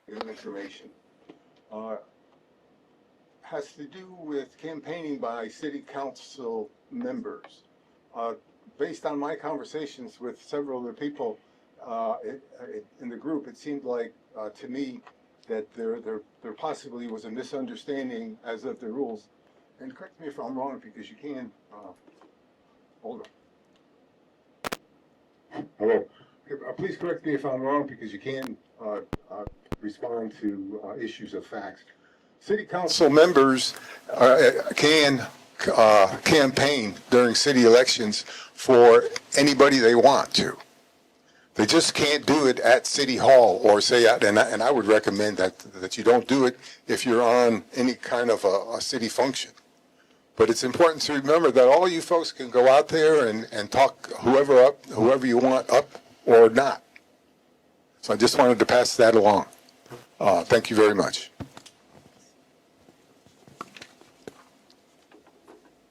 bit of information. Uh, has to do with campaigning by city council members. Uh, Based on my conversations with several of the people in the group, it seemed like to me that there possibly was a misunderstanding as of the rules. And correct me if I'm wrong, because you can. Hold on. Hello. Please correct me if I'm wrong, because you can respond to issues of facts. City council members can campaign during city elections for anybody they want to. They just can't do it at City Hall or say, and I would recommend that you don't do it if you're on any kind of a city function. But it's important to remember that all you folks can go out there and talk whoever you want up or not. So I just wanted to pass that along. Thank you very much.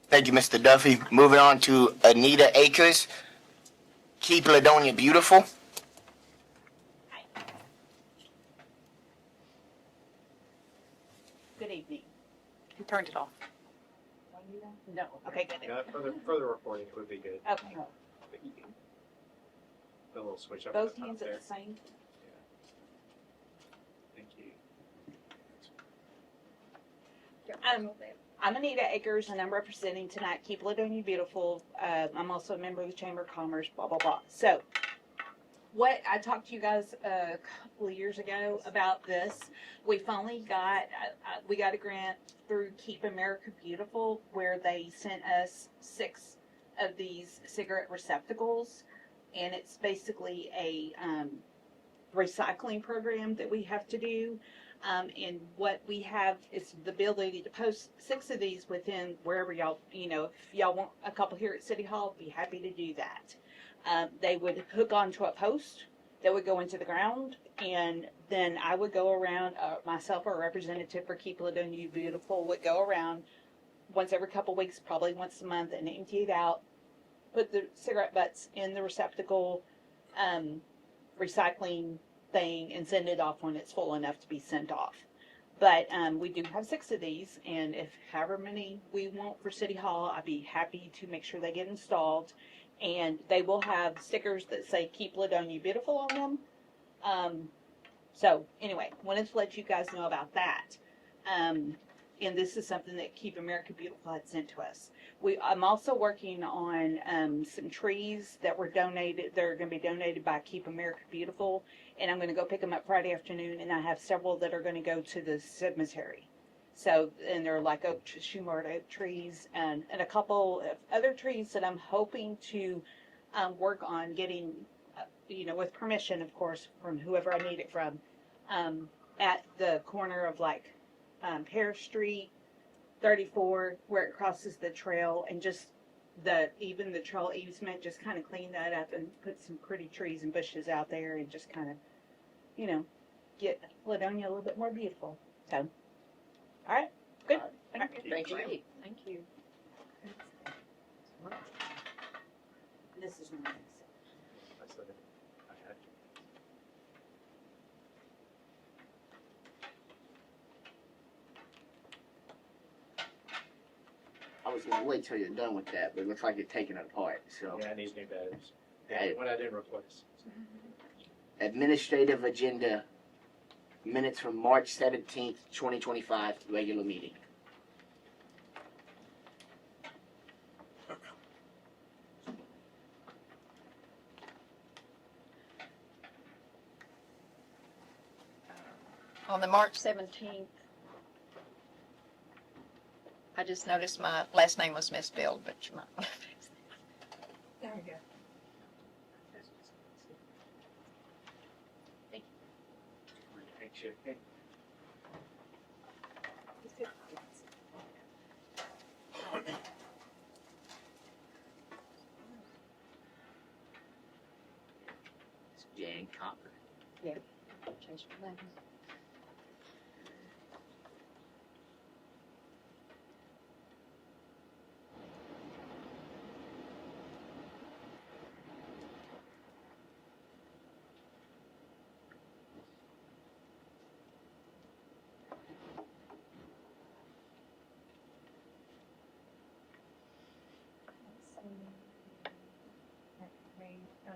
Thank you, Mr. Duffy. Moving on to Anita Akers. Keep Ladonia beautiful. Good evening. Who turned it off? No. Okay, good. Yeah, further recording would be good. Okay. But you can do a little switch up. Both the top hands there. at the same. Thank you. I'm Anita Akers, and I'm representing tonight Keep Ladonia Beautiful. I'm also a member of the Chamber of Commerce, blah, blah, blah. So, what I talked to you guys a couple of years ago about this, we finally got, we got a grant through Keep America Beautiful where they sent us 6 of these cigarette receptacles, and it's basically a recycling program that we have to do. And what we have is the ability to post 6 of these within wherever y'all, if y'all want a couple here at City Hall, be happy to do that. They would hook onto a post that would go into the ground, and then I would go around, myself or a representative for Keep Ladonia Beautiful would go around once every couple weeks, probably once a month, and empty it out, put the cigarette butts in the receptacle, recycling thing, and send it off when it's full enough to be sent off. But we do have 6 of these, and if however many we want for City Hall, I'd be happy to make sure they get installed. And they will have stickers that say Keep Ladonia Beautiful on them. So anyway, wanted to let you guys know about that. And this is something that Keep America Beautiful had sent to us. I'm also working on some trees that were donated. They're going to be donated by Keep America Beautiful, and I'm going to go pick them up Friday afternoon. And I have several that are going to go to the cemetery. So, and they're like oak, Shumard oak trees, and a couple of other trees that I'm hoping to work on getting, with permission, of course, from whoever I need it from, at the corner of like Parish Street, 34, where it crosses the trail, and just even the trail easement, just kind of clean that up and put some pretty trees and bushes out there, and just kind of, get Ladonia a little bit more beautiful. So. All right, good. Thank you. Thank you. This is nice. I was going to wait till you're done with that, but it looks like you're taking it apart. So, Yeah, it needs new batteries. Hey. What I didn't replace. administrative agenda minutes from March 17th, 2025, regular meeting. On the March 17th, I just noticed my last name was misspelled, but you might want to fix it. There we go. Thank you. It's Jan Copper. Change my name.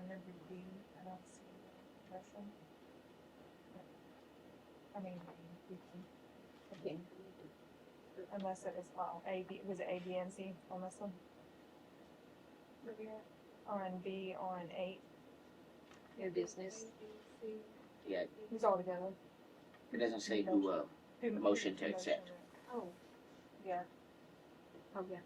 Under B, I don't see the person. I mean, Okay. unless it was, well, A, B, was it A, B, and C on this one? On B, on 8, New business. Yeah, who's all together? it doesn't say who, Who- Motion to who accept. Oh, Yeah, oh, yeah.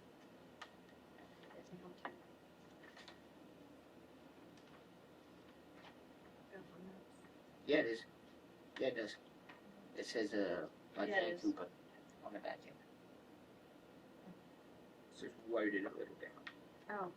yeah, it is. Yeah, it does. It says, like Yeah, it Jane is. Cooper on the back end. It's just worded a little different. Oh.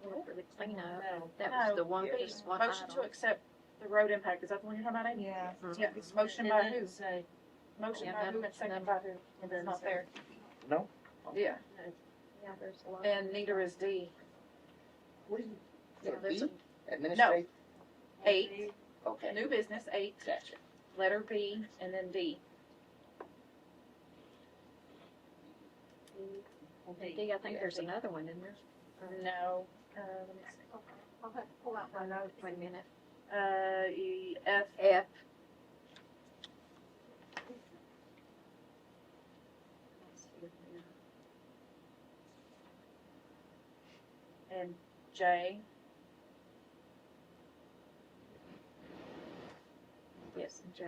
Well, for the cleanup, that was the one, No, just one Motion to item. accept the road impact, is that the one you're talking about, Amy? yeah. Yeah, it's motion by who? Motion Yeah, by who and that's second number- by who, and it's not there. No? Yeah, Yeah, there's a lot. and neither is D. Yeah, there's a, Administrative? 8, Okay, new business, 8, gotcha. letter B, and then D. D, I think there's another one in there. No, let me see. I'll have to pull out my notes. Wait a minute. F, F. and J, Yes, and J.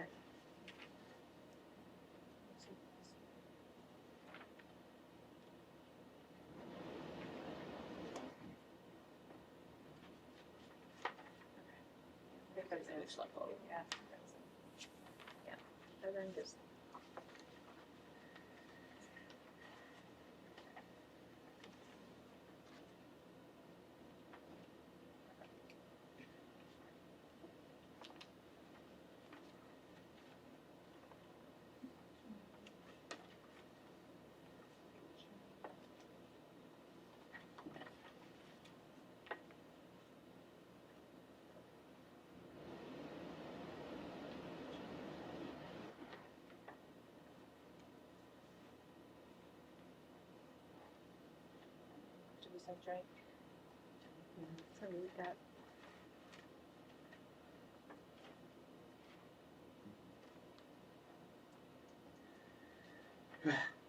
It looks like all. yeah. And then just. Did we say J? So we got.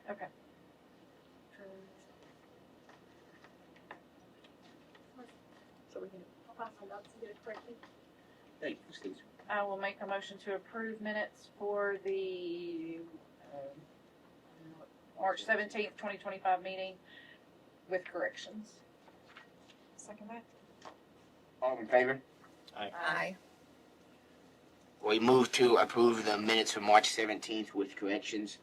Okay. So we can. Thank you, Steve. I will make a motion to approve minutes for the March 17th, 2025 meeting with corrections. Second that? All in favor? Aye. We move to approve the minutes from March 17th with corrections.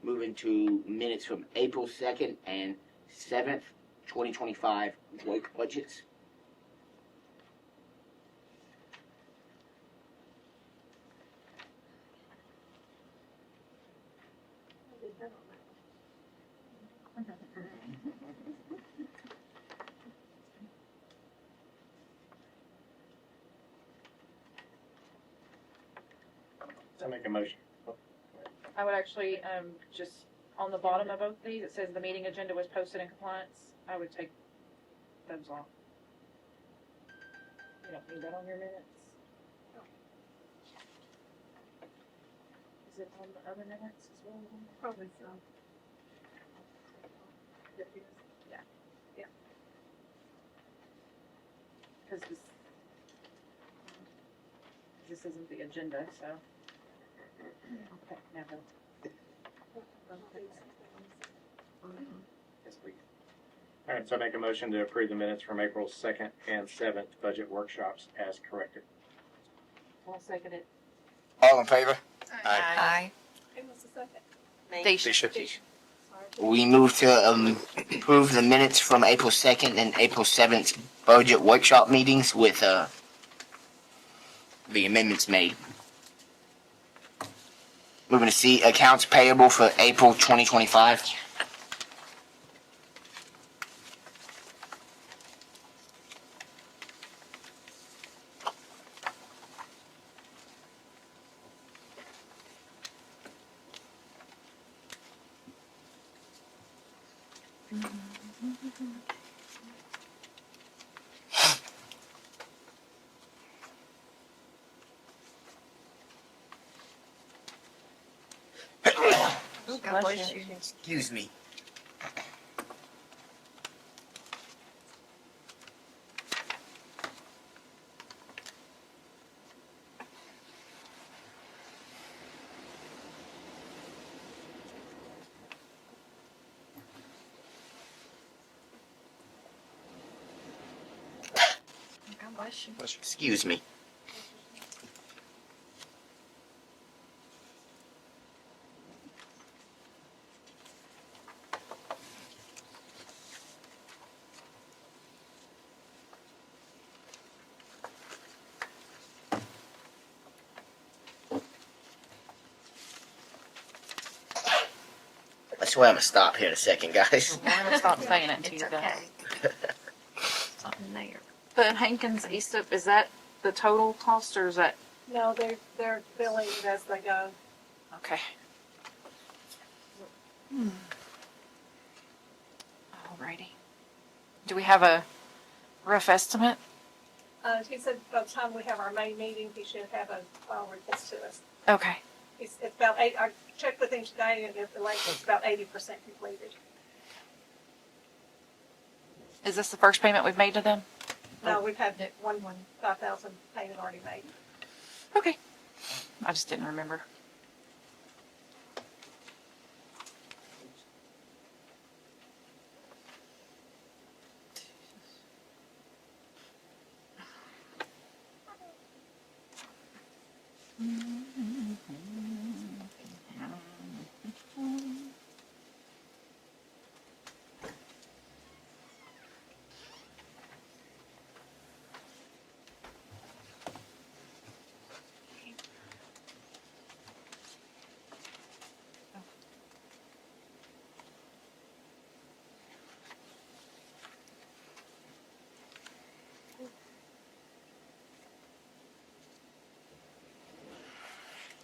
Moving to minutes from April 2nd and 7th, 2025 work budgets. I make a motion. I would actually, just on the bottom of both these, it says the meeting agenda was posted in compliance. I would take those off. You don't need that on your minutes? Is it on the other minutes as well? Probably so. Yeah. Yeah. Because this isn't the agenda, so. Okay, now go. Yes, please. All right, so I make a motion to approve the minutes from April 2nd and 7th budget workshops as corrected. I'll second it. All in favor? Aye. Tisha. We move to approve the minutes from April 2nd and April 7th budget workshop meetings with the amendments made. Moving to C, accounts payable for April 2025. God bless you. Excuse me. God bless you. Excuse me. That's why I'm gonna stop here in a second, guys. I'm gonna stop saying it until It's you're done. okay. Something there. The Hankins ESOP, is that the total cost or is that? No, they're billing it as they go. Okay. Alrighty. Do we have a rough estimate? He said by the time we have our May meeting, he should have a file report to us. Okay. It's about eight, I checked with him today and if the lake is about 80% completed. Is this the first payment we've made to them? No, we've had 5,000 payment already made. Okay. I just didn't remember.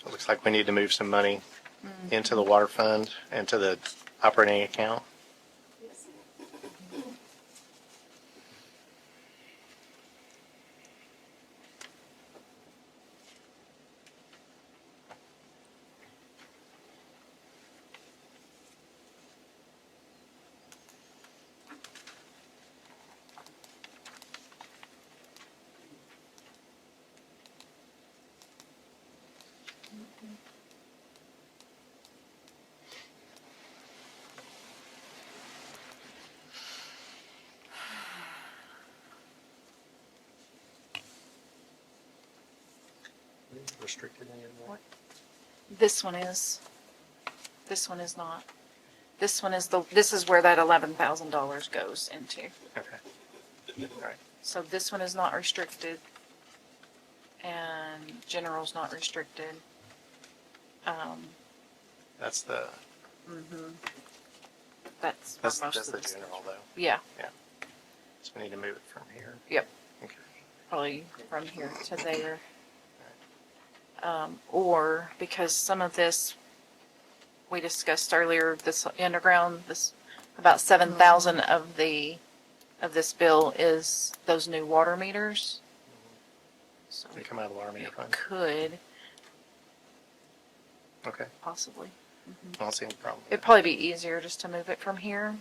It looks like we need to move some money into the water fund, into the operating account. Restricted anymore? This one is. This one is not. This one is this is where that $11,000 goes into. Okay. All right. So this one is not restricted. And general's not restricted. That's the, That's for that's most of the this. general though. Yeah, So we need to move it from here. Yep. Okay. probably from here to there. Or because some of this we discussed earlier, this underground, this about 7,000 of this bill is those new water meters. So They come out of the water meter it fund. could Okay. possibly. I don't see any problem. with It'd that. probably be easier just to move it from here.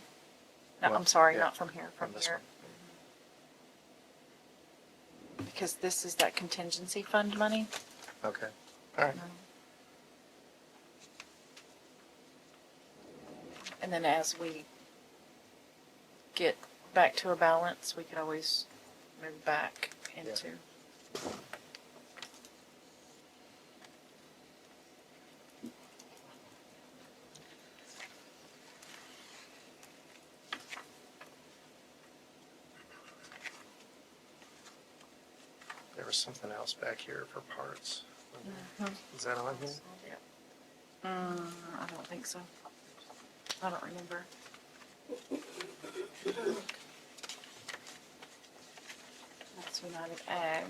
No, Well, I'm sorry, yeah, not from here, from this here. one. Because this is that contingency fund money. Okay. All right. And then as we get back to a balance, we could always move back into. There was something else back here for parts. Mhm. Is that on here? I don't think so. I don't remember. That's United Ag.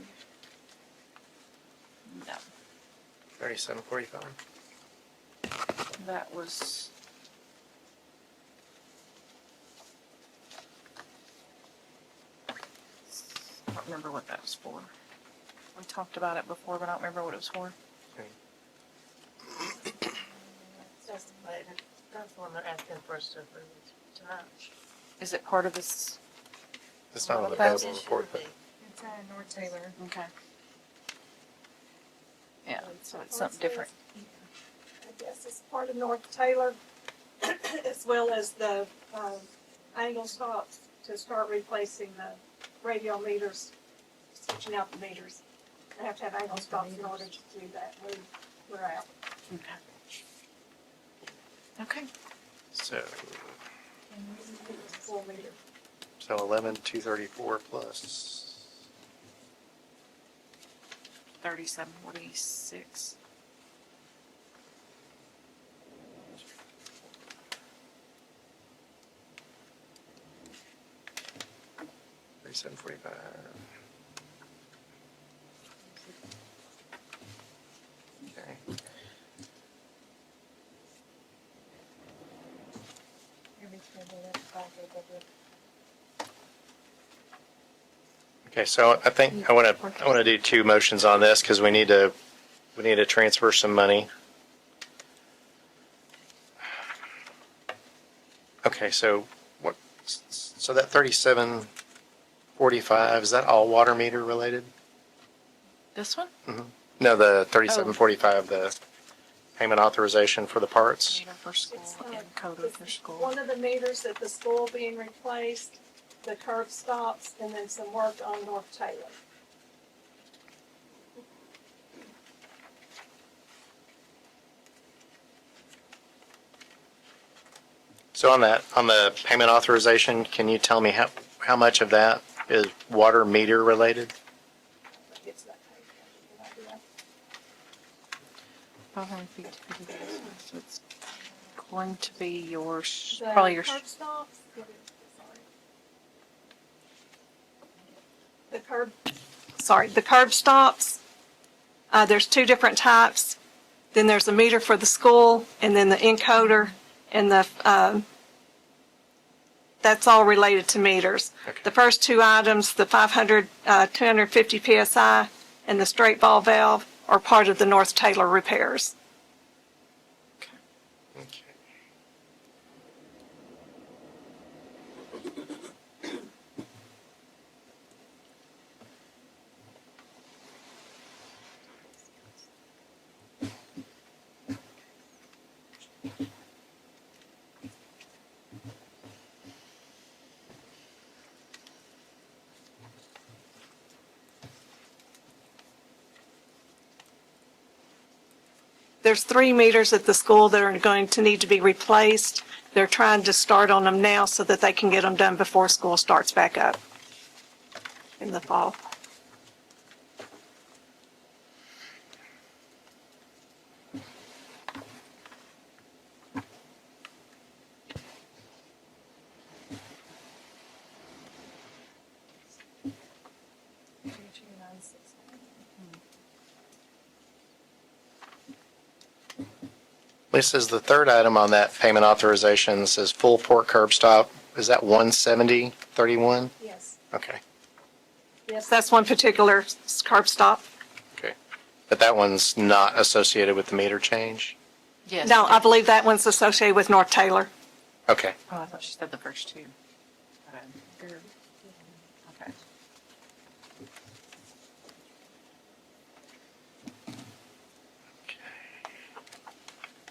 No, 3745. that was. remember what that was for. We talked about it before, but I don't remember what it was for. That's the one they're asking for us to approve tonight. Is it part of this? It's not on the That's- payroll report, but It's North Taylor. Okay. Yeah, so it's something different. I guess it's part of North Taylor, as well as the, angle stops to start replacing the radio meters, switching out the meters. They have to have angle stops in order to do that. We're out. Okay. so, Full meter. so 11,234 plus. 3746. $37.45. Okay. Okay, so I think I want to do two motions on this because we need to transfer some money. Okay, so what? So that 37.45, is that all water meter related? This one? No, the 37.45, the payment authorization for the parts. Meter for school It's and coder for school. One of the meters at the school being replaced, the curb stops, and then some work on North Taylor. So on the payment authorization, can you tell me how much of that is water meter related? That gets that paid. Idea. 500 feet to 50 feet. So it's going to be your, The probably your, curb stops. The curb stops. There's two different types. Then there's a meter for the school, and then the encoder, and that's all related to meters. Okay. The first two items, the 250 PSI, and the straight ball valve, are part of the North Taylor repairs. Okay. There's 3 meters at the school that are going to need to be replaced. They're trying to start on them now so that they can get them done before school starts back up in the fall. Lisa, is the third item on that payment authorization says full port curb stop. Is that 170.31? Yes. Okay, Yes, that's one particular curb stop. okay. But that one's not associated with the meter change? yes. No, I believe that one's associated with North Taylor. Okay. Oh, I thought she said the first two. Okay.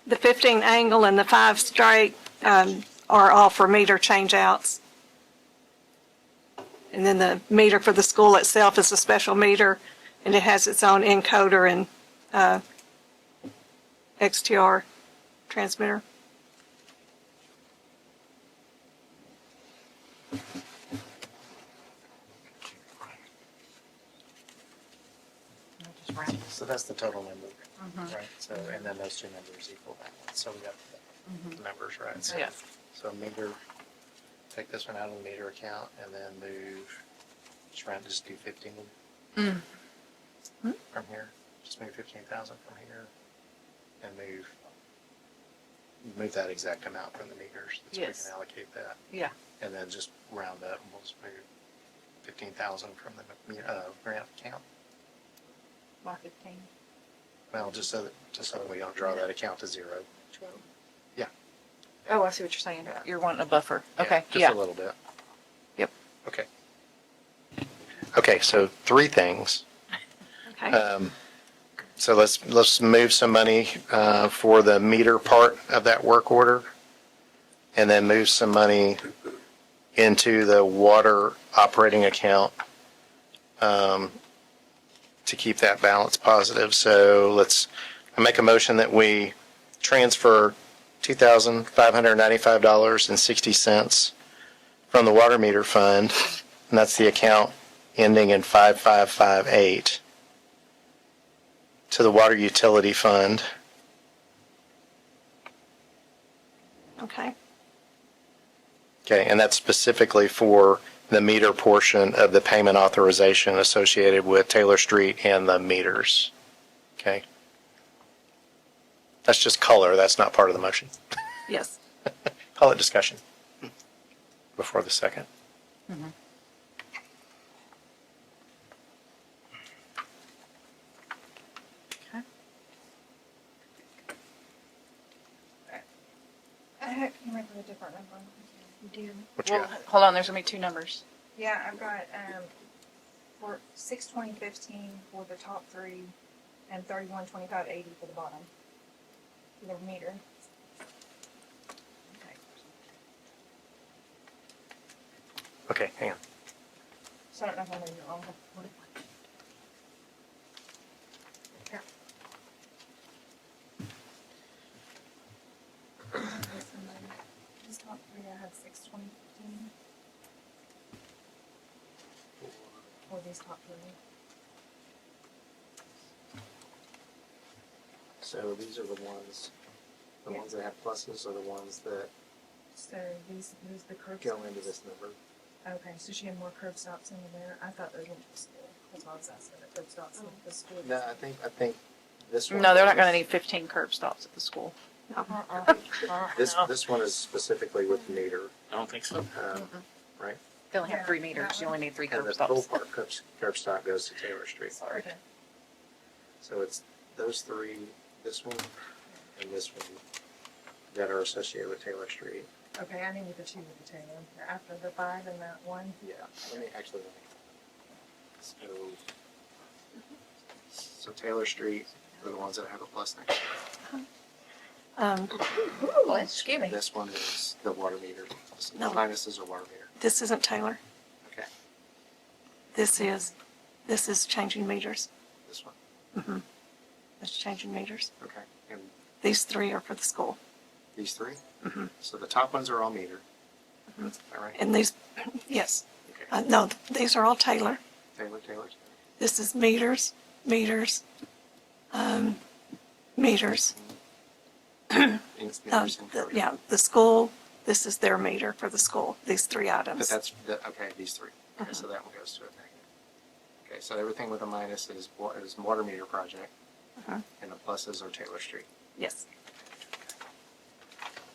The 15 angle and the 5 straight are all for meter changeouts. And then the meter for the school itself is a special meter, and it has its own encoder and XTR transmitter. Just round So that's the total number, right? So, and then those two numbers equal that one. So we got the numbers, right? So- Yeah. So meter, take this one out of the meter account and then move, just do 15 from here. Just move 15,000 from here and move that exact amount from the meters. So we Yes. can allocate that. Yeah. And then just round up and we'll just move 15,000 from the grant account. Why 15? Well, just so that we don't draw that account to zero. Oh, I see what you're saying. You're wanting a buffer. Yeah, Okay, Just yeah. a little bit. Yep. Okay. Okay, so three things. Okay. So let's move some money for the meter part of that work order, and then move some money into the water operating account to keep that balance positive. So I make a motion that we transfer $2,595.60 from the water meter fund, and that's the account ending in 5558, to the water utility fund. Okay. Okay, and that's specifically for the meter portion of the payment authorization associated with Taylor Street and the meters. Okay? That's just color, that's not part of the motion. Yes. Call it discussion before the second. I came up with a different number. What you Well, got? hold on, there's gonna be two numbers. Yeah, I've got, for 62015 for the top three and 312580 for the bottom. For the meter. Okay, hang on. So I don't know if I'm reading it wrong. Here. This top three, I had 62015. For these top three. So these are the ones that have pluses are the ones that So these the curb go stops. into this number. Okay, so she had more curb stops in there. I thought those went to the school. That's why I was asking the curb stops in the school. No, I think this one. No, they're not gonna need 15 curb stops at the school. This one is specifically with meter. I don't think so. Right? They only have Yeah, 3 meters. that You only need 3 And curb the full stops. part curb stop goes to Taylor Street. Okay. So it's those three, this one, and this one, that are associated with Taylor Street. Okay, I needed the two with the Taylor. After the five and that one. Yeah, so Taylor Street are the ones that have a plus next to Well, excuse it. me. This one is the water meter. No. Minuses are water meter. This isn't Taylor. Okay, This is changing meters. this one, That's changing meters. okay. And These three are for the school. these three? Mhm. So the top ones are all meter. Is that right? And these, yes. Okay. No, these are all Taylor. Taylor. This is meters, meters. Yeah, the school, this is their meter for the school, these three But items. that's, okay, these three. Okay, so that one goes to a negative. Okay, so everything with a minus is water meter project, and the pluses are Taylor Street. Yes.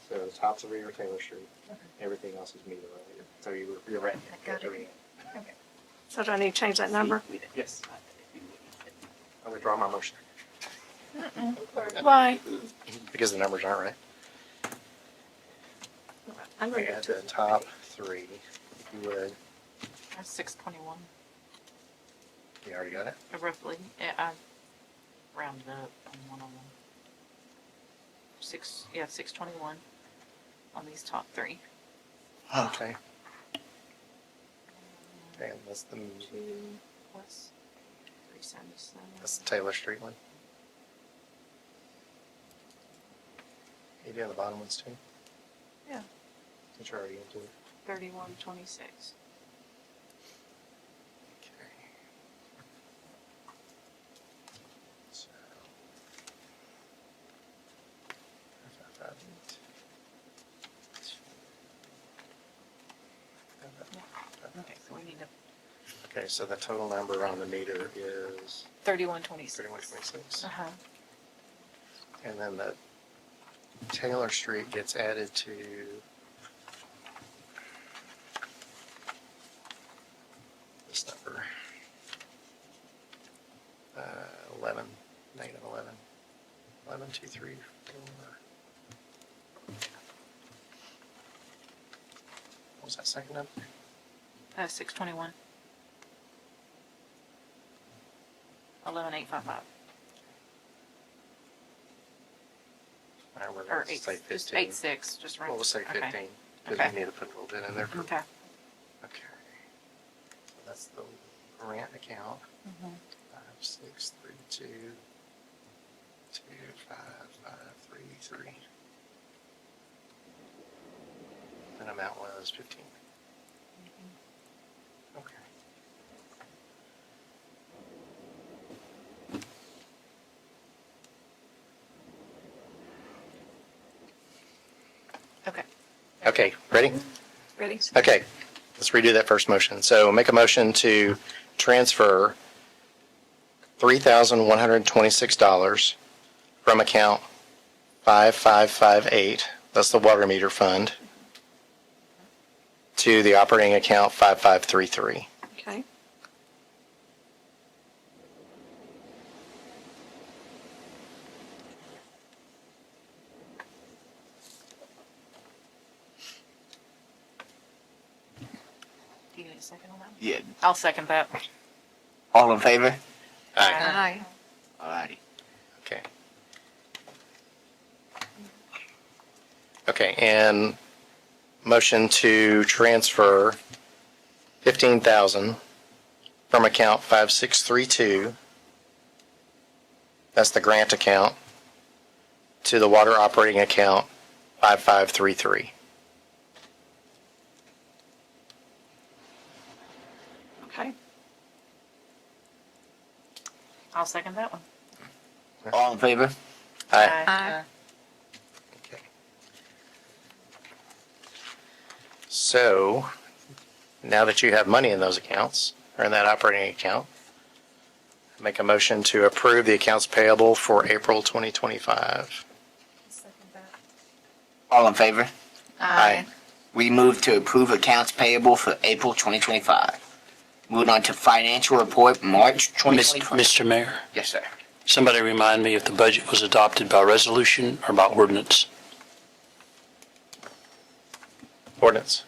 So the top three are Taylor Street, everything else is meter related. So you're right. I got it. So do I need to change that number? Yes. I withdraw my motion, Why? because the numbers aren't right. I'm We ready add to. the top three, if you would. That's 621, You already got it? roughly. Yeah, I rounded up on one of them. 621 on these top three. Okay. And that's the, 2 plus 377. that's the Taylor Street one. You doing the bottom ones too? Yeah. Since you're already into it. 3126. Okay. So. 558. Okay, so we need to Okay, so the total number on the meter is 3126. 3126. Uh-huh. And then the Taylor Street gets added to the 11, 2, 3, 4. What was that second number? 621. 11855. All right, we're Or going to eight, say just 15. 86, just right. Well, we'll say Okay. 15, because Okay. we need to put a little bit in there. Okay. Okay. So that's the grant account. Mhm. 5632 25533. And amount was 15. Okay. Okay. Okay, ready? Ready? Okay, let's redo that first motion. So make a motion to transfer $3,126 from account 5558, that's the water meter fund, to the operating account 5533. Okay. Do you need a second on that? Yeah. I'll second that. All in favor? Aye. Alrighty. Okay. Okay, and motion to transfer 15,000 from account 5632, that's the grant account, to the water operating account 5533. Okay. I'll second that one. All in favor? Aye. Aye. Okay. So, now that you have money in those accounts, or in that operating account, make a motion to approve the accounts payable for April 2025. Second that. All in favor? Aye. We move to approve accounts payable for April 2025. Moving on to financial report, March 2025. Mr. Mayor, Yes, sir. somebody remind me if the budget was adopted by resolution or by ordinance? Ordinance.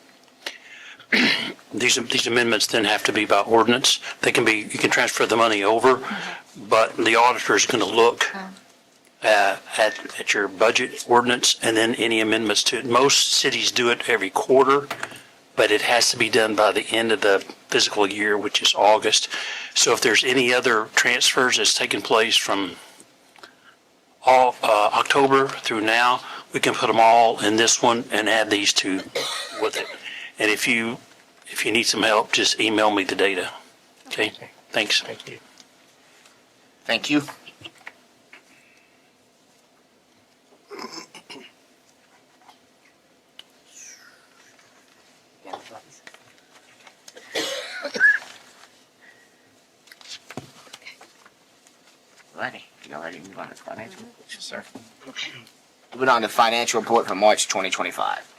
These amendments then have to be by ordinance. They can be, you can transfer the money over, but the auditor is going to look at your budget ordinance and then any amendments to it. Most cities do it every quarter, but it has to be done by the end of the fiscal year, which is August. So if there's any other transfers that's taken place from all October through now, we can put them all in this one and add these two with it. And if you need some help, just email me the data. Okay? Thanks. Thank you. Thank you. Righty, you already move on to financial reports, yes, sir. Moving on to financial report for March 2025.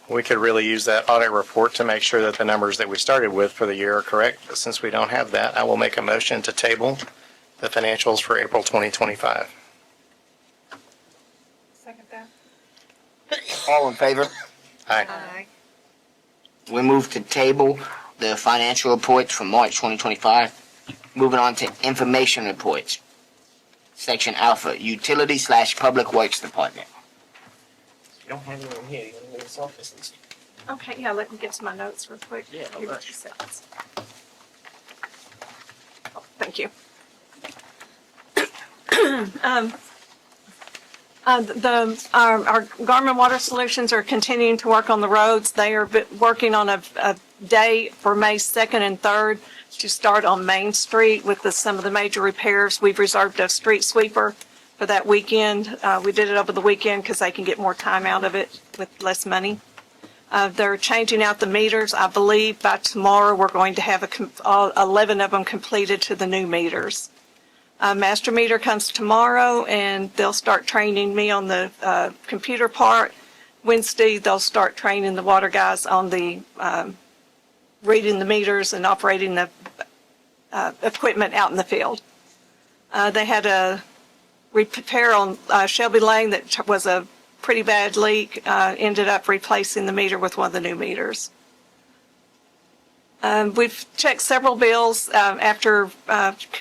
We could really use that audit report to make sure that the numbers that we started with for the year are correct. But since we don't have that, I will make a motion to table the financials for April 2025. Second that. All in favor? Aye. Aye. We move to table the financial reports for March 2025. Moving on to information reports. Section Alpha, Utility/Public Works Department. You don't have anyone here. You want to go to this office? Okay, yeah, let me get to my notes real quick. Yeah, no Give me rush. 2 seconds. Oh, thank you. Our Garmin Water Solutions are continuing to work on the roads. They are working on a day for May 2nd and 3rd to start on Main Street with some of the major repairs. We've reserved a street sweeper for that weekend. We did it over the weekend because they can get more time out of it with less money. They're changing out the meters. I believe by tomorrow, we're going to have all 11 of them completed to the new meters. Master meter comes tomorrow, and they'll start training me on the computer part. Wednesday, they'll start training the water guys on the reading the meters and operating the equipment out in the field. They had a repair on Shelby Lane that was a pretty bad leak, ended up replacing the meter with one of the new meters. We've checked several bills after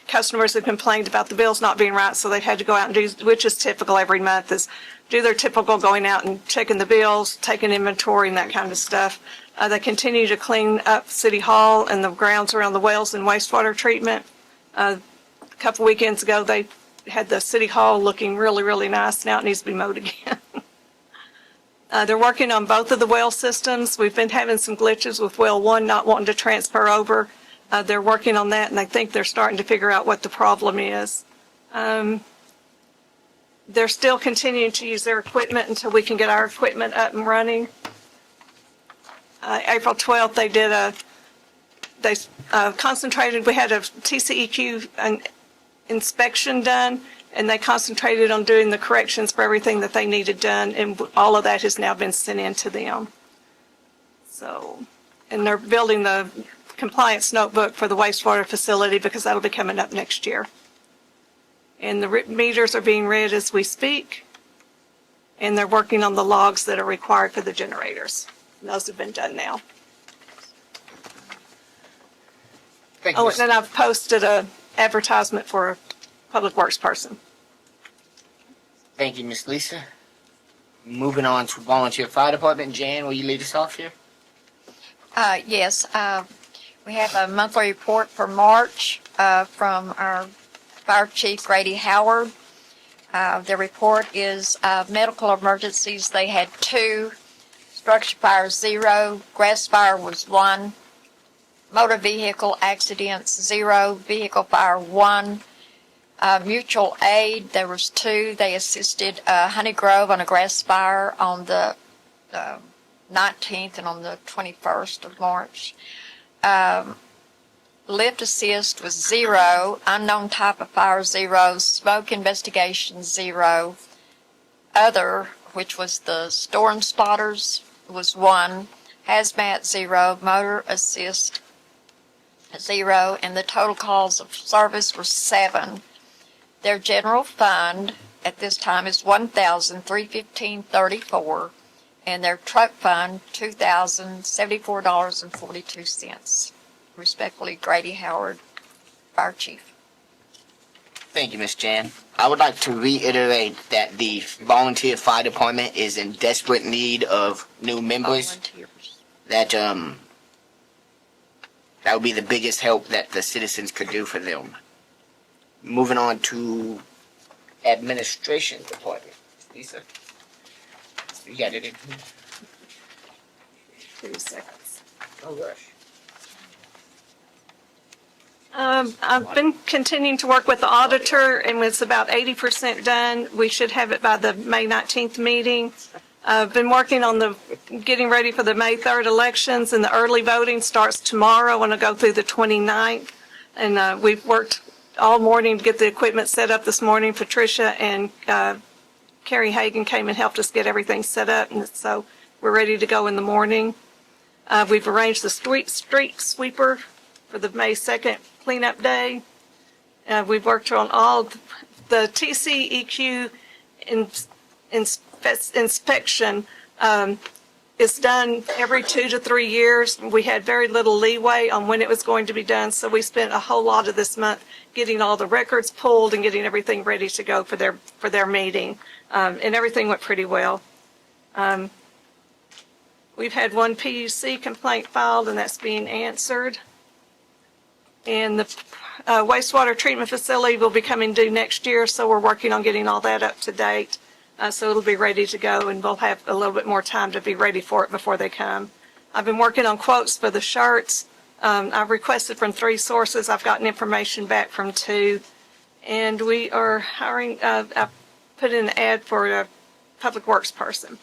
customers have complained about the bills not being right, so they've had to go out and do, which is typical every month, is do their typical going out and checking the bills, taking inventory and that kind of stuff. They continue to clean up City Hall and the grounds around the wells and wastewater treatment. A couple weekends ago, they had the City Hall looking really, really nice. Now it needs to be mowed again. They're working on both of the well systems. We've been having some glitches with well 1 not wanting to transfer over. They're working on that, and I think they're starting to figure out what the problem is. They're still continuing to use their equipment until we can get our equipment up and running. April 12th, they concentrated, we had a TCEQ inspection done, and they concentrated on doing the corrections for everything that they needed done, and all of that has now been sent in to them. So, and they're building the compliance notebook for the wastewater facility because that'll be coming up next year. And the meters are being read as we speak, and they're working on the logs that are required for the generators. And those have been done now. Thank you. Oh, and then I've posted a advertisement for a public works person. Thank you, Miss Lisa. Moving on to volunteer fire department. Jan, will you lead us off here? Yes, we have a monthly report for March from our Fire Chief Grady Howard. The report is medical emergencies. They had 2, structure fire 0, grass fire was 1, motor vehicle accidents 0, vehicle fire 1, mutual aid there was 2. They assisted Honey Grove on a grass fire on the 19th and on the 21st of March. Lift assist was 0, unknown type of fire 0, smoke investigation 0, other, which was the storm spotters, was 1, hazmat 0, motor assist 0, and the total calls of service were 7. Their general fund at this time is $1,315.34, and their truck fund $2,074.42. Respectfully, Grady Howard, Fire Chief. Thank you, Miss Jan. I would like to reiterate that the volunteer fire department is in desperate need of new members. Volunteers. That would be the biggest help that the citizens could do for them. Moving on to administration department. Lisa, you got it in. 2 seconds. Oh gosh. I've been continuing to work with the auditor, and it's about 80% done. We should have it by the May 19th meeting. I've been working on getting ready for the May 3rd elections, and the early voting starts tomorrow, and it'll go through the 29th. And we've worked all morning to get the equipment set up this morning. Patricia and Carrie Hagan came and helped us get everything set up, and so we're ready to go in the morning. We've arranged the street sweeper for the May 2nd cleanup day. We've worked on all the TCEQ inspection is done every 2 to 3 years. We had very little leeway on when it was going to be done, so we spent a whole lot of this month getting all the records pulled and getting everything ready to go for their meeting, and everything went pretty well. We've had 1 PUC complaint filed, and that's being answered. And the wastewater treatment facility will be coming due next year, so we're working on getting all that up to date. So it'll be ready to go, and we'll have a little bit more time to be ready for it before they come. I've been working on quotes for the shirts. I've requested from 3 sources. I've gotten information back from 2. And we are hiring, I put in an ad for a public works person.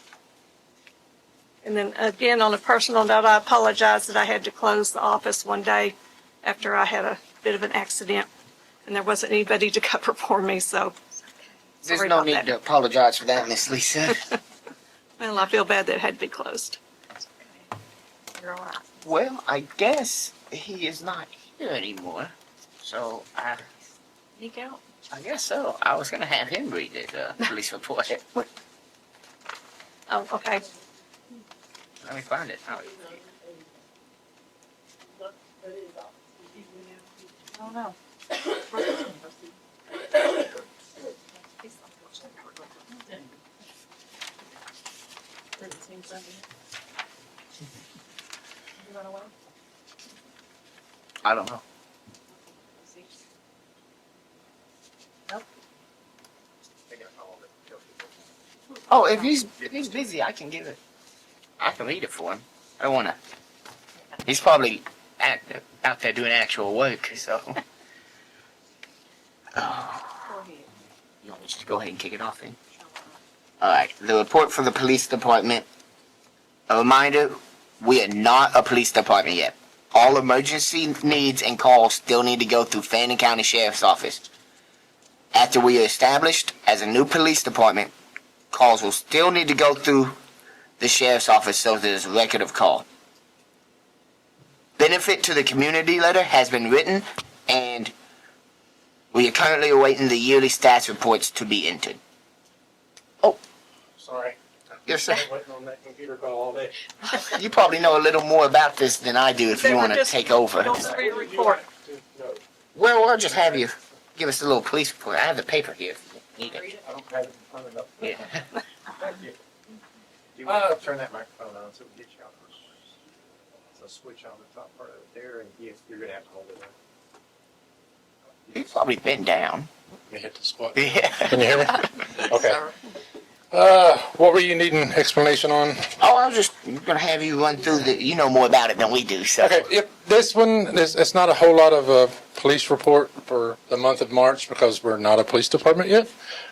And then again, on a personal note, I apologize that I had to close the office one day after I had a bit of an accident and there wasn't anybody to cover for me, so. There's sorry no about need that. to apologize for that, Miss Lisa. Well, I feel bad that it had to be closed. You're all right. Well, I guess he is not here anymore. So Sneak out. I guess so. I was gonna have him read the police report. Oh, okay. Let me find it. Oh, I don't know. I don't know. Oh, if he's busy, I can give it. I can read it for him. I don't wanna. He's probably out there doing actual work, so. Oh. You want me just to go ahead and kick it off then? Alright, the report for the police department. A reminder, we are not a police department yet. All emergency needs and calls still need to go through Fannin County Sheriff's Office. After we are established as a new police department, calls will still need to go through the Sheriff's Office so there's a record of call. Benefit to the community letter has been written, and we are currently awaiting the yearly stats reports to be entered. Sorry. Yes, sir. Waiting on that computer call all day. You probably know a little more about this than I do if They you were want to just- take over. Don't say your report. Well, I'll just have you give us a little police report. I have the paper here if you need it. I don't have it in front of me. Yeah. Thank you. Turn that microphone on so we get you out. So switch on the top part of it there, and you're gonna have to hold it there. He's probably been down. Let me hit the spot. Yeah. Can you hear me? Okay. What were you needing explanation on? Oh, I was just gonna have you run through the. You know more about it than we do, so. Okay, yep, this one, it's not a whole lot of a police report for the month of March because we're not a police department yet.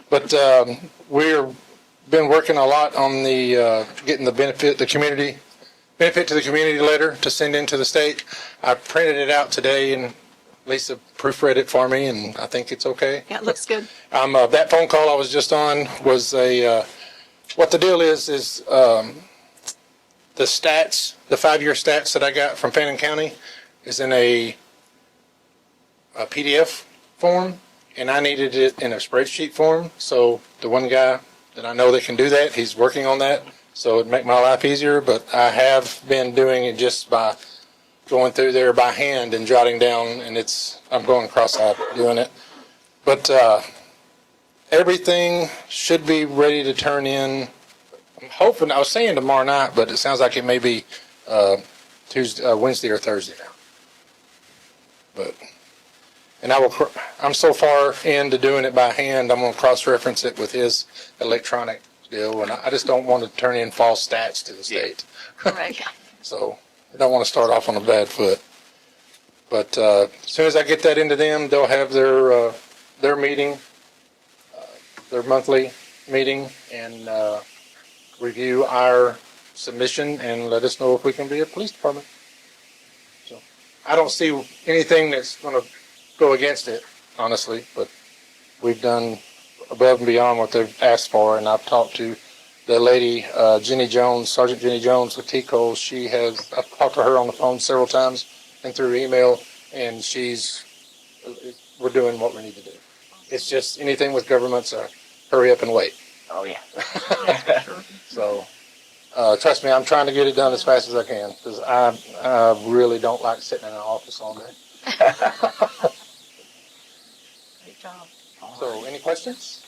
But we're been working a lot on the, getting the benefit to the community letter to send into the state. I printed it out today and Lisa proofread it for me and I think it's okay. Yeah, it looks good. That phone call I was just on was what the deal is the stats, the 5-year stats that I got from Fannin County is in a PDF form, and I needed it in a spreadsheet form. So the one guy that I know that can do that, he's working on that. So it'd make my life easier, but I have been doing it just by going through there by hand and jotting down, and I'm going cross-eyed doing it. But everything should be ready to turn in. I'm hoping, I was saying tomorrow night, but it sounds like it may be Wednesday or Thursday now. But, and I'm so far into doing it by hand, I'm going to cross-reference it with his electronic deal, and I just don't want to turn in false stats to the state. Correct. So I don't want to start off on a bad foot. But as soon as I get that into them, they'll have their meeting, their monthly meeting, and review our submission and let us know if we can be a police department. So I don't see anything that's going to go against it, honestly, but we've done above and beyond what they've asked for, and I've talked to the lady, Jenny Jones, Sergeant Jenny Jones with T-Cole. I've talked to her on the phone several times and through email, and we're doing what we need to do. It's just anything with government's hurry up and wait. Oh yeah. So, trust me, I'm trying to get it done as fast as I can, because I really don't like sitting in an office all day. Great job. So, any questions?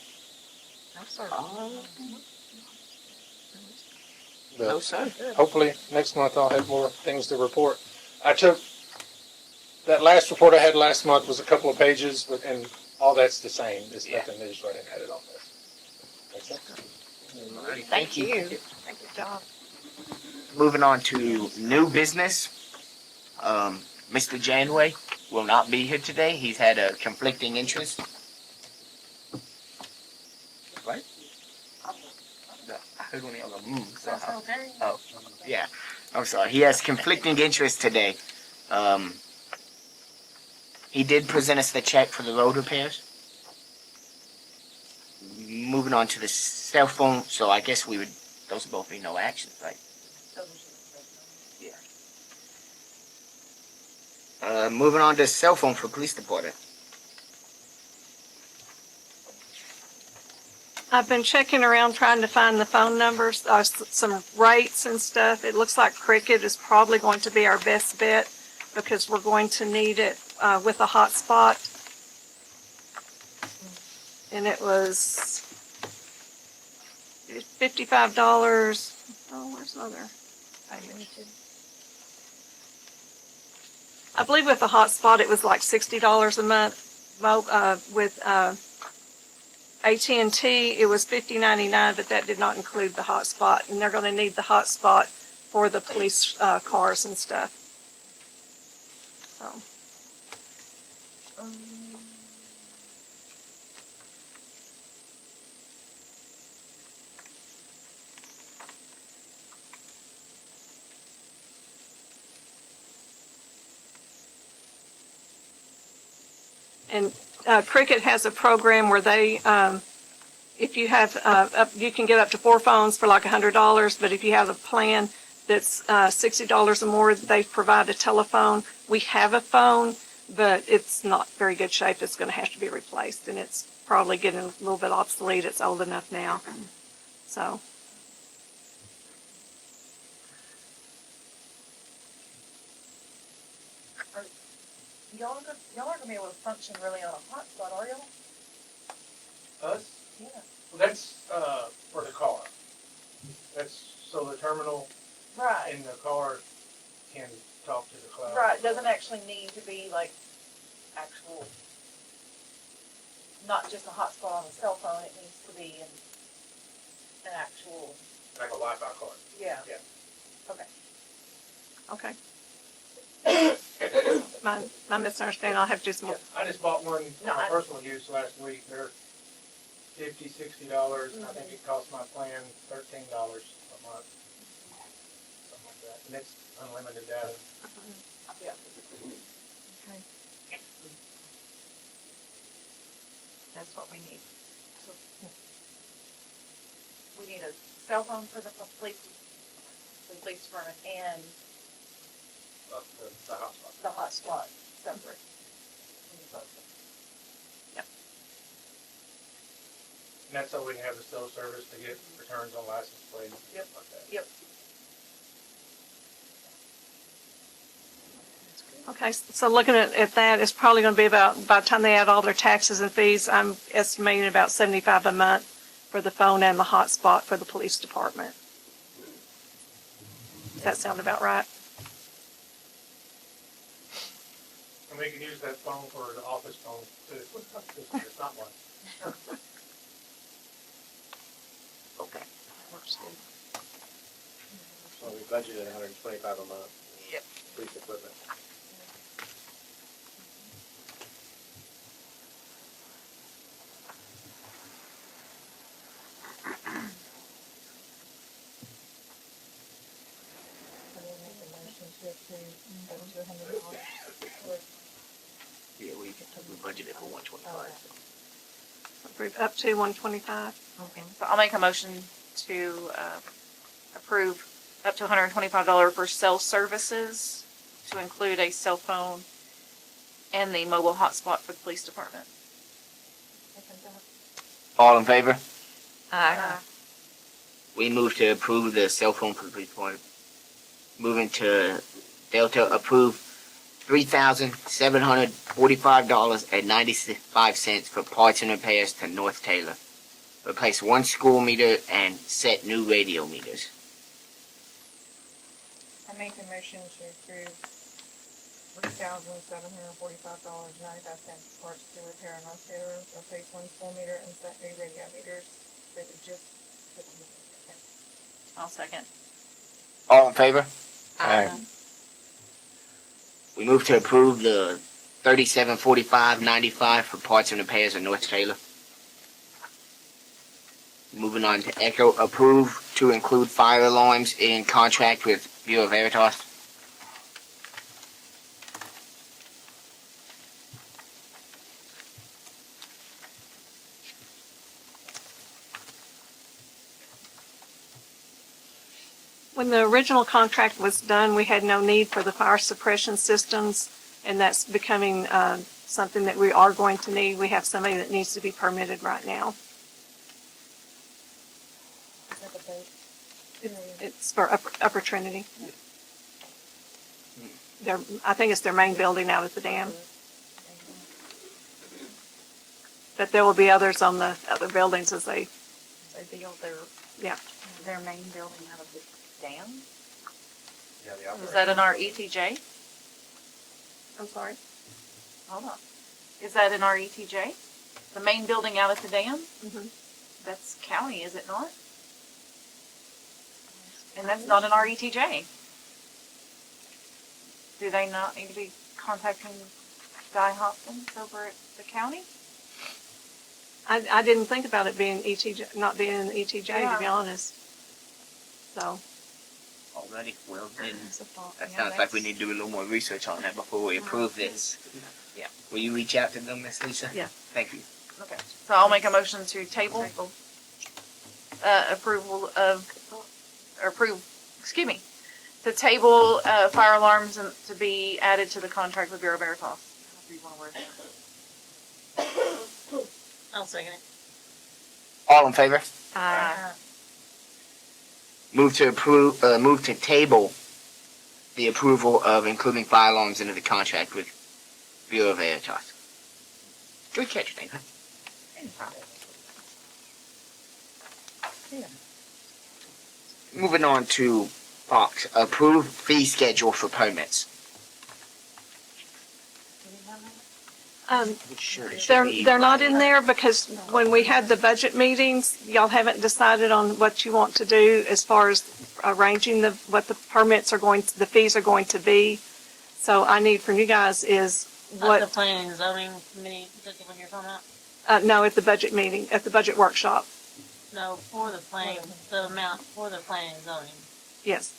No, sir. But No, sir. hopefully, next month I'll have more things to report. That last report I had last month was a couple of pages, and all that's the same. There's nothing new, so I didn't add it on there. Okay. Alrighty, Thank you. Thank you, job. Moving on to new business. Mr. Janway will not be here today. He's had a conflicting interest. Right? I heard one of y'all go, so oh, yeah. I'm sorry. He has conflicting interests today. He did present us the check for the road repairs. Moving on to the cell phone, so I guess those would both be no actions, right? Yeah. Moving on to cell phone for police department. I've been checking around trying to find the phone numbers, some rates and stuff. It looks like Cricket is probably going to be our best bet because we're going to need it with a hotspot. And it was $55. Oh, where's the other? I believe with the hotspot it was like $60 a month. With AT&T, it was $50.99, but that did not include the hotspot, and they're going to need the hotspot for the police cars and stuff. So. And Cricket has a program where they, if you have, you can get up to 4 phones for like $100, but if you have a plan that's $60 or more, they provide a telephone. We have a phone, but it's not very good shape. It's going to have to be replaced, and it's probably getting a little bit obsolete. It's old enough now. So. Y'all aren't gonna be able to function really on a hotspot, are y'all? Us? Yeah. Well, that's, for the car. That's so the terminal Right. in the car can talk to the cloud. Right, it doesn't actually need to be like actual, not just a hotspot on a cell phone, it needs to be an actual, Like a Wi-Fi card. yeah. Yeah. Okay. My misunderstanding. I'll have to do some more. I just bought one for No, my I- personal use last week. They're $50, $60, and I think it cost my plan $13 a month. Something like that. And it's unlimited data. Yeah. That's what we need. So, we need a cell phone for the police department and The hotspot. the hotspot separate. Yep. And that's so we can have the cell service to get returns on license plates. Yep. Like that. Yep. Okay, so looking at that, it's probably going to be about, by the time they add all their taxes and fees, I'm estimating about $75 a month for the phone and the hotspot for the police department. Does that sound about right? And we can use that phone for the office phone too. It's not one. Okay. So we budgeted $125 a month. Yep. Police equipment. Yeah, we budgeted for 125. Up to 125. Okay, so I'll make a motion to approve up to $125 for cell services to include a cell phone and the mobile hotspot for the police department. All in favor? Aye. We move to approve the cell phone for the police department. Moving to Delta, approve $3,745.95 for parts and repairs to North Taylor. Replace one school meter and set new radio meters. I make a motion to approve $3,745.95 parts to repair on North Taylor, replace one school meter and set new radio meters that are just. I'll second. All in favor? Aye. We move to approve the $3745.95 for parts and repairs of North Taylor. Moving Moving on to Echo, approve to include fire alarms in contract with Bureau Veritas. When the original contract was done, we had no need for the fire suppression systems, and that's becoming something that we are going to need. We have somebody that needs to be permitted right now. It's for Upper Trinity. I think it's their main building out at the dam. But there will be others on the other buildings as they, They build their, yeah. their main building out of the dam? Yeah, the Is that in our ETJ? I'm sorry. Hold on. Is that in our ETJ? The main building out at the dam? Mhm. That's county, is it not? And that's not in our ETJ. Do they not need to be contacting Guy Hopkins over at the county? I didn't think about it being ETJ, not being in the ETJ, to be honest. So, Already, well then, That's a thought. that Yeah, sounds like we that's- need to do a little more research on that before we approve this. Yeah. Will you reach out to them, Miss Lisa? Yeah. Thank you. Okay, so I'll make a motion to table, approval of, or approve, excuse me, to table, fire alarms and to be added to the contract with Bureau Veritas. However you wanna word that. I'll second it. All in favor? I Move to approve, move to table the approval of including fire alarms into the contract with Bureau Veritas. Good catch, Nathan. Moving on to Fox, approve fee schedule for permits. Sure, it should be- They're not in there because when we had the budget meetings, y'all haven't decided on what you want to do as far as arranging what the permits are the fees are going to be. So I need from you guys is The what, planning and zoning committee, is that the one you're talking about? no, at the budget meeting, at the budget workshop. No, for the planning, the amount for the planning and zoning. Yes.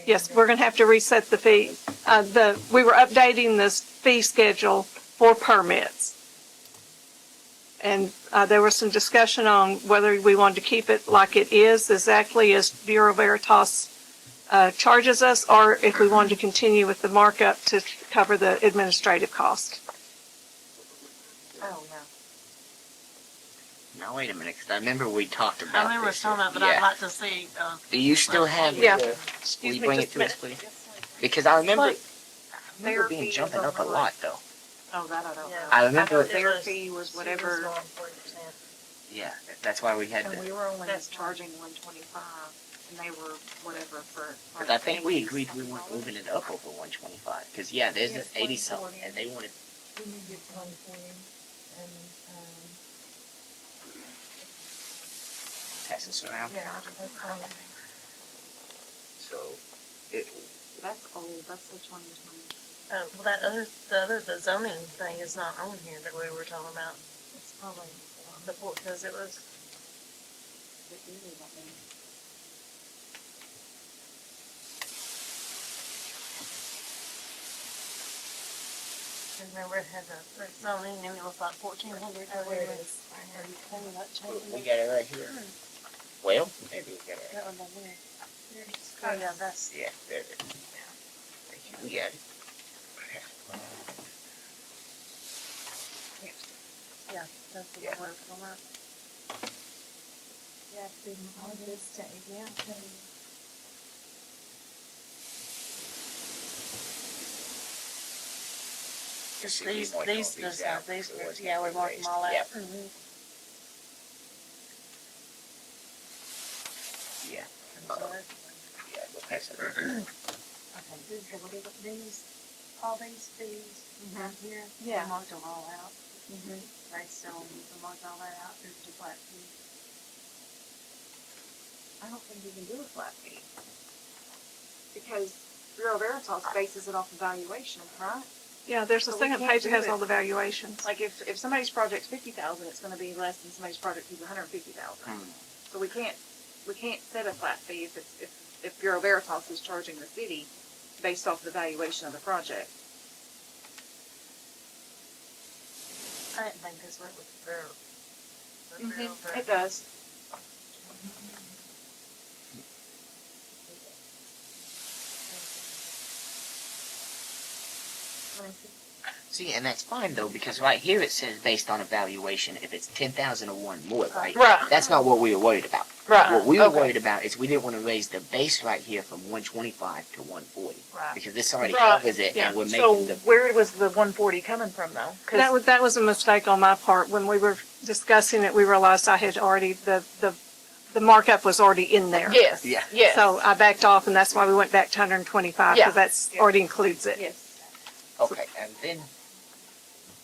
Yes, we're gonna have to reset the fee. We were updating this fee schedule for permits. And, there was some discussion on whether we wanted to keep it like it is, exactly as Bureau Veritas, charges us, or if we wanted to continue with the markup to cover the administrative cost. Oh, yeah. Now, wait a minute, 'cause I remember we talked about this. I remember some of it, but Yeah. I'd like to see, Do you still have Yeah. the, will Excuse you me bring just it a to us, minute. please? Because I remember, Like, their being fee is jumping up a over lot, though. Oh, that I don't know. I remember- thought their fee was whatever, Yeah, that's why we had and to, we were only charging 125, and they were whatever for. because I think we agreed we weren't moving it up over 125, because yeah, there's an 80 something, and they wanted, pass this around. So, it, That's old, that's the 2020. well, the zoning thing is not on here that we were talking about. It's probably, because it was, remember it had the zoning and it was like 1,400. we got it right here. Well, maybe we got it right. Oh, yeah, that's, Yeah, there it is. Thank you. We got it. yeah, that's the Yeah. one we're talking about. Yeah, all this day, yeah. Just see if we These, marked all these out, these, so it's yeah, we not marked them all out. Yep. Mhm. Yeah. So, Yeah, we'll pass it around. okay, these, all these fees down here, Yeah. I marked them all out. They still, I marked all that out, there's the flat fee. I don't think you can do a flat fee. Because Bureau Veritas bases it off evaluation, right? Yeah, there's a So we second can't page that do has it. all the valuations. Like if somebody's project's 50,000, it's gonna be less than somebody's project who's 150,000. So we can't set a flat fee if Bureau Veritas is charging the city based off the valuation of the project. I didn't think this worked with It does. See, and that's fine though, because right here it says based on evaluation, if it's 10,000 or one more, right? Right. That's not what we were worried about. Right. What we were Okay. worried about is we didn't want to raise the base right here from 125 to 140. Right. Because this already Right. covers it, Yeah. and we're So making the, where was the 140 coming from though? 'Cause- That was a mistake on my part. When we were discussing it, we realized I had already, the markup was already in there. Yes. Yeah. Yes. So I backed off, and that's why we went back to 125, Yeah. because that's already includes it. Yes. okay, and then,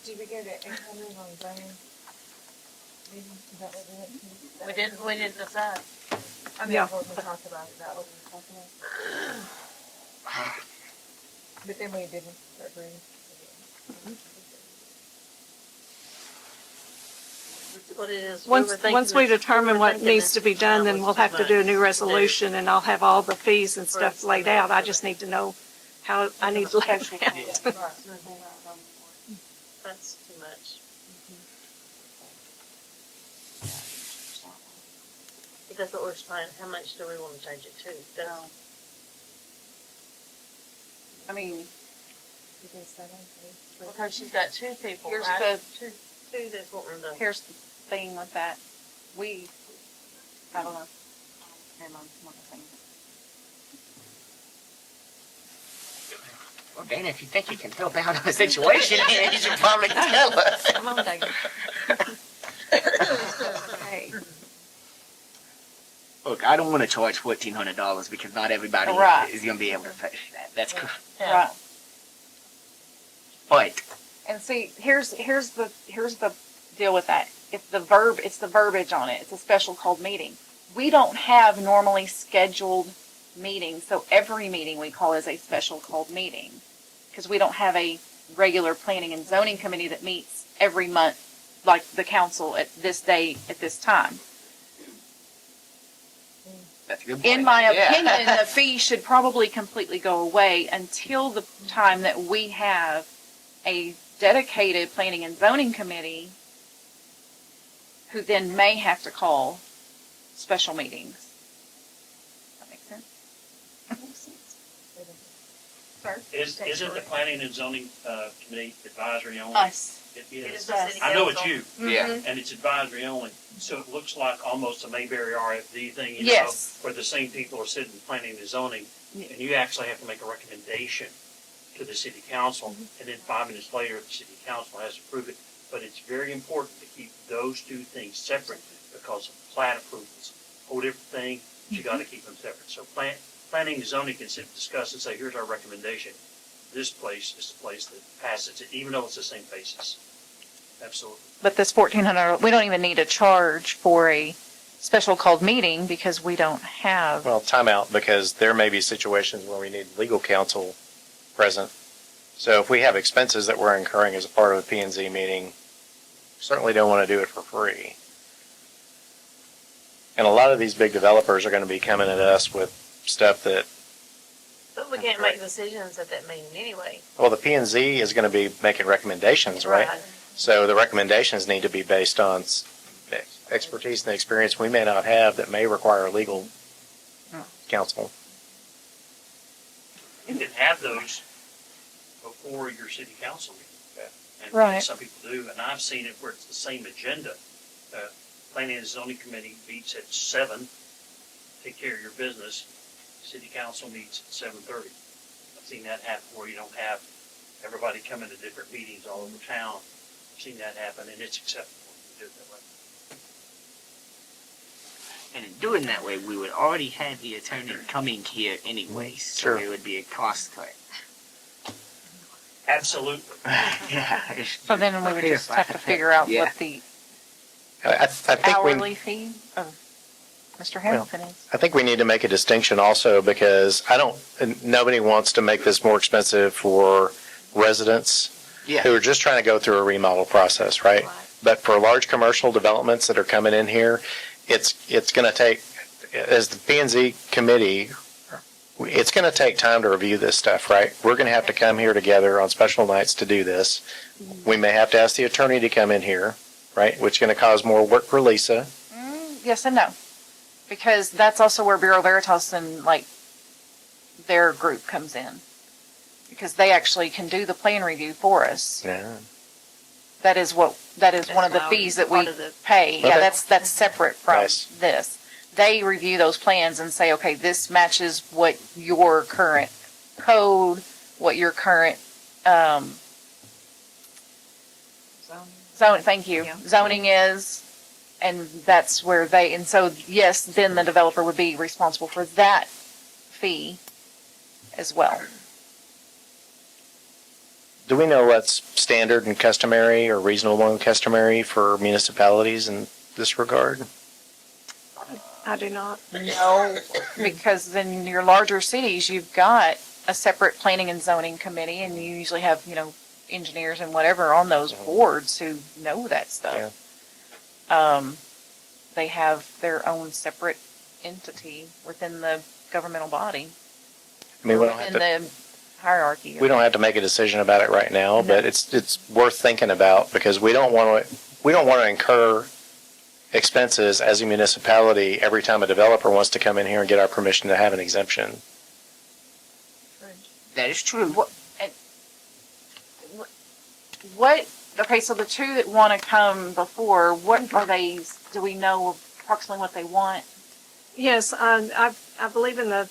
Did we go to 800 on zoning? Is that what we went to? We didn't decide. I mean, Yeah. what we talked about, is that what we talked about? But then we didn't agree. What it is. Once we determine what needs to be done, then we'll have to do a new resolution, and I'll have all the fees and stuff laid out. I just need to know how I need to lay it out. That's too much. That's what we're trying, how much do we want to change it to? That's- I mean, You did 7, 8, 3. Because she's got two people, here's right? the Two that's wanting to. here's the thing with that. I don't know. Never mind, I'm not gonna say anything. well, Dana, if you think you can help out on the situation, you should probably tell us. Come on, David. Hey. Look, I don't want to charge $1,400 because not everybody Right. is going to be able to pay that. That's cool. Right. But And see, here's the deal with that. It's the verbiage on it. It's a special called meeting. We don't have normally scheduled meetings, so every meeting we call is a special called meeting. Because we don't have a regular planning and zoning committee that meets every month, like the council at this day, at this time. that's a good point. In my Yeah. opinion, the fee should probably completely go away until the time that we have a dedicated planning and zoning committee who then may have to call special meetings. That makes sense? Isn't the planning and zoning, committee advisory only? Us. It It is is. the city I know it's council. you, Yeah. and it's advisory only, so it looks like almost a Mayberry RFD thing, you know? Yes. Where the same people are sitting planning and zoning, Yeah. and you actually have to make a recommendation to the city council, and then 5 minutes later, the city council has to approve it. But it's very important to keep those two things separate, because of plat approvals, whole different thing, you gotta keep them separate. So planning and zoning can sit and discuss and say, here's our recommendation. This place is the place that passes it, even though it's the same basis. Absolutely. But this $1,400, we don't even need a charge for a special called meeting because we don't have. Well, timeout, because there may be situations where we need legal counsel present. So if we have expenses that we're incurring as a part of a P and Z meeting, certainly don't want to do it for free. And a lot of these big developers are going to be coming at us with stuff that, But we can't make decisions at that meeting anyway. well, the P and Z is going to be making recommendations, right? So the recommendations need to be based on expertise and experience we may not have that may require legal counsel. You can have those before your city council meeting. And Right. some people do, and I've seen it where it's the same agenda. Planning and zoning committee meets at 7, take care of your business. City council meets at 7:30. I've seen that happen where you don't have everybody coming to different meetings all over town. I've seen that happen, and it's acceptable to do it that way. And in doing that way, we would already have the attorney coming here anyways, so Sure. it would be a cost cut. Absolutely. Yeah. So then we would just have to figure out Yeah. what the I think hourly fee of Mr. Harrington is. I think we need to make a distinction also, because nobody wants to make this more expensive for residents Yeah. who are just trying to go through a remodel process, right? But for large commercial developments that are coming in here, it's going to take, as the P and Z committee, it's going to take time to review this stuff, right? We're going to have to come here together on special nights to do this. We may have to ask the attorney to come in here, right? Which is going to cause more work for Lisa. Yes and no, because that's also where Bureau Veritas and like their group comes in, because they actually can do the plan review for us. Yeah. That is one of the allowed fees that part we of the- pay. Yeah, Okay. that's separate from Nice. this. They review those plans and say, okay, this matches what your current code, what your current, zone, thank you, Yeah. zoning is, and that's where they, and so, yes, then the developer would be responsible for that fee as well. Do we know what's standard and customary or reasonable and customary for municipalities in this regard? I do not. No, because in your larger cities, you've got a separate planning and zoning committee, and you usually have, engineers and whatever on those boards who know that stuff. They have their own separate entity within the governmental body, I mean, within the hierarchy. we don't have to make a decision about it right now, but it's worth thinking about because we don't want to incur expenses as a municipality every time a developer wants to come in here and get our permission to have an exemption. That is true. Okay, so the two that want to come before, what are they, do we know approximately what they want? Yes, I believe in the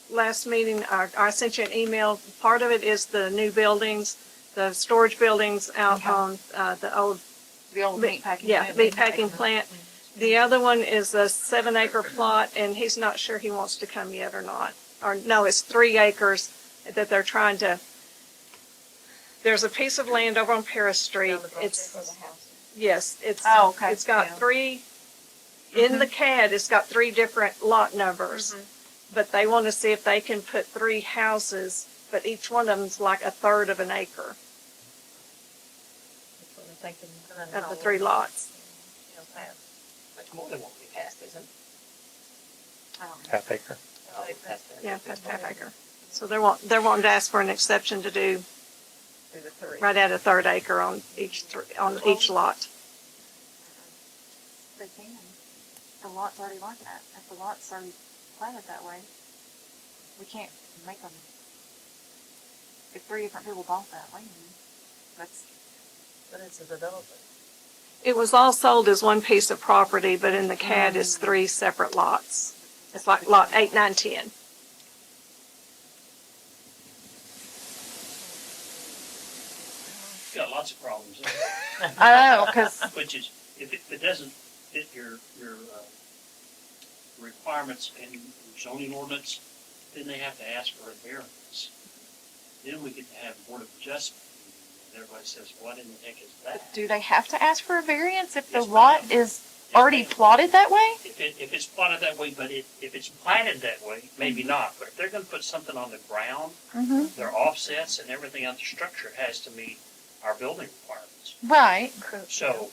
last meeting, I sent you an email. Part of it is the new buildings, the storage buildings out Okay. on the old, The old meat packing yeah, plant? meat packing plant. The other one is a 7-acre plot, and he's not sure he wants to come yet or not. Or, no, it's 3 acres that they're trying to, there's a piece of land over on Paris Street. It's, yes, it's, Oh, okay. it's got Yeah. 3, in the CAD, it's got 3 different lot numbers. But they want to see if they can put 3 houses, but each one of them's like a third of an acre of the 3 lots. Much more than what we passed, isn't it? Half acre. Yeah, that's half acre. So they're wanting to ask for an exception to do right at a third acre on each lot. They can. The lot's already like that. If the lot's already planted that way, we can't make them. If 3 different people bought that land, that's. But it's a development. It was all sold as one piece of property, but in the CAD it's 3 separate lots. It's like lot 8, 9, 10. Got lots of problems, I know, because which is, if it doesn't fit your requirements in zoning ordinance, then they have to ask for a variance. Then we get to have Board of Adjustment, and everybody says, what in the heck is that? do they have to ask for a variance if the Yes, ma'am. lot is already plotted that way? If it's plotted that way, but if it's planted that way, maybe not, but if they're gonna put something on the ground, Mm-hmm. their offsets and everything on the structure has to meet our building requirements. Right. So,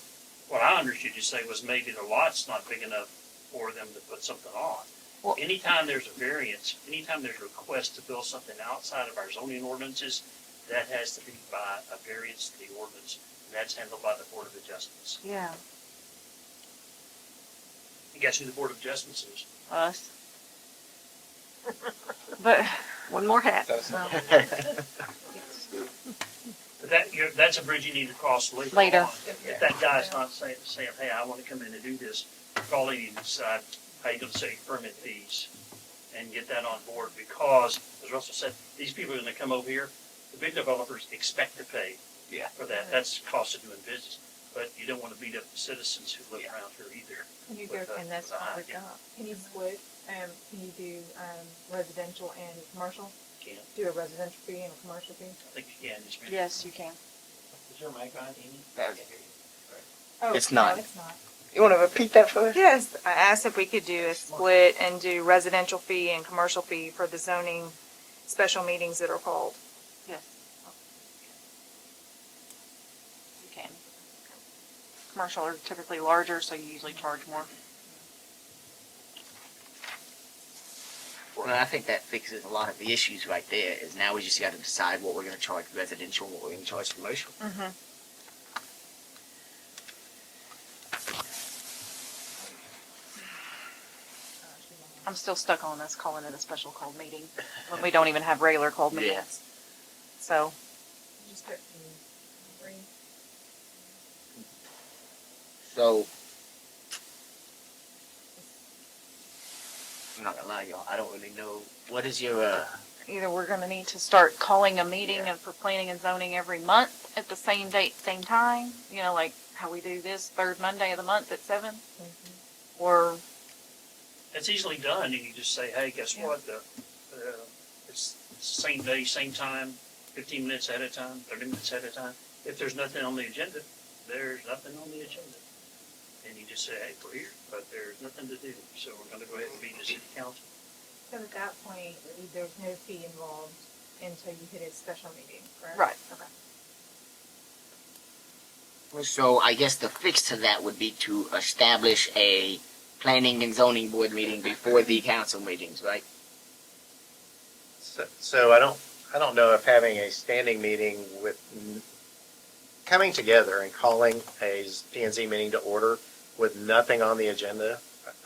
what I understood you to say was maybe the lot's not big enough for them to put something on. Well- Anytime there's a variance, anytime there's a request to build something outside of our zoning ordinances, that has to be by a variance to the ordinance, and that's handled by the Board of Adjustments. Yeah. And guess who the Board of Adjustments is? Us. But One more hat. But that's a bridge you need to cross later. Later. on. If that guy's not saying, hey, I want to come in and do this, probably need to decide how you're gonna set your permit fees and get that on board, because, as Russell said, these people are gonna come over here, the big developers expect to pay Yeah. for that. That's the cost of doing business. But you don't want to beat up the citizens who live around here either. Can you with, and that's with a high what we got. Can you split, can you do, residential and commercial? Can. Do a residential fee and a commercial fee? I think you can, just maybe. yes, you can. Is your mic on, Amy? Oh, It's not. no, it's not. You want to repeat that for us? Yes, I asked if we could do a split and do residential fee and commercial fee for the zoning special meetings that are called. Yes. You can. Commercial are typically larger, so you usually charge more. for Well, it. I think that fixes a lot of the issues right there, is now we just gotta decide what we're gonna charge residential, and what we're gonna charge commercial. I'm still stuck on us calling it a special called meeting when we don't even have regular called Yeah. meetings. So, Just put three. So, I'm not gonna lie, y'all, I don't really know, what is your, either we're gonna need to start calling a meeting and for planning and zoning every month at the same date, same time, you know, like how we do this third Monday of the month at 7? Or, It's easily done, and you just say, hey, guess what, it's the same day, same time, 15 minutes ahead of time, 30 minutes ahead of time. If there's nothing on the agenda, there's nothing on the agenda. And you just say, hey, we're here, but there's nothing to do, so we're gonna go ahead and meet the city council. So at that point, there's no fee involved until you hit a special meeting, correct? right, okay. so I guess the fix to that would be to establish a planning and zoning board meeting before the council meetings, right? So I don't know if having a standing meeting with, coming together and calling a P and Z meeting to order with nothing on the agenda,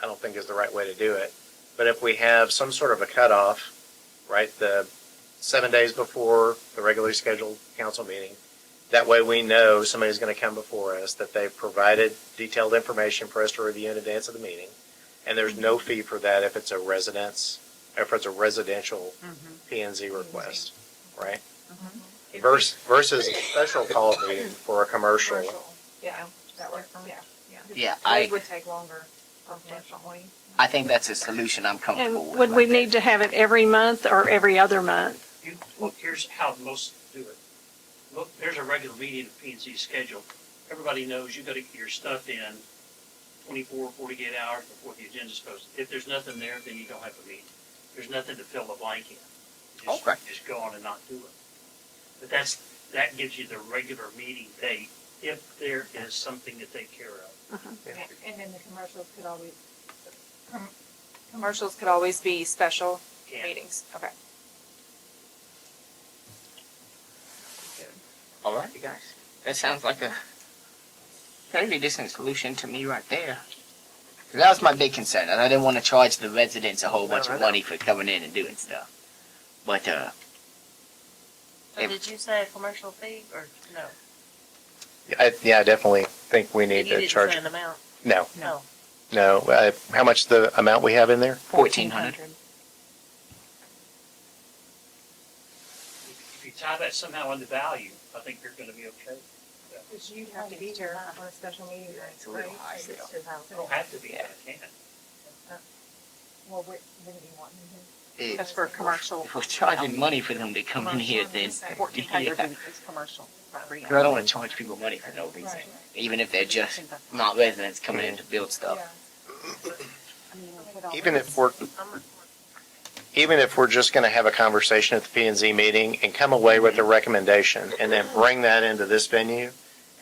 I don't think is the right way to do it. But if we have some sort of a cutoff, right, the 7 days before the regularly scheduled council meeting, that way we know somebody's going to come before us, that they've provided detailed information for us to review in advance of the meeting. And there's no fee for that if it's a residence, if it's a residential P and Z request, right? Versus a special call meeting for a commercial. Yeah, that works, yeah. Yeah, It would take longer, unfortunately. I think that's a solution I'm comfortable And with. would we like that. need to have it every month or every other month? Well, here's how most do it. Look, there's a regular meeting of P and Z schedule. Everybody knows you gotta get your stuff in 24, 48 hours before the agenda's posted. If there's nothing there, then you don't have a meeting. There's nothing to fill the blank in. Okay. Just go on and not do it. But that gives you the regular meeting date if there is something to take care of. And then the Commercials could always be special Can. meetings, okay. All right, you guys. That sounds like a fairly decent solution to me right there. 'Cause that was my big concern, and I didn't want to charge the residents a whole bunch I of know. money for coming in and doing stuff. But So did you say a commercial fee or no? I definitely think we need to charge. amount? No, No. how much the amount we have in there? 1,400. If you tie that somehow into value, I think you're gonna be okay. Because you have to be here on a special meeting, It's a little high still. You don't have to be, but I can. Well, when do you want me If That's for commercial. if we're charging money for them to come in here, then 1,400 yeah. is commercial. I don't want to charge people money for no reason, even if they're just not residents coming in to build stuff. Even if we're just going to have a conversation at the P and Z meeting and come away with a recommendation and then bring that into this venue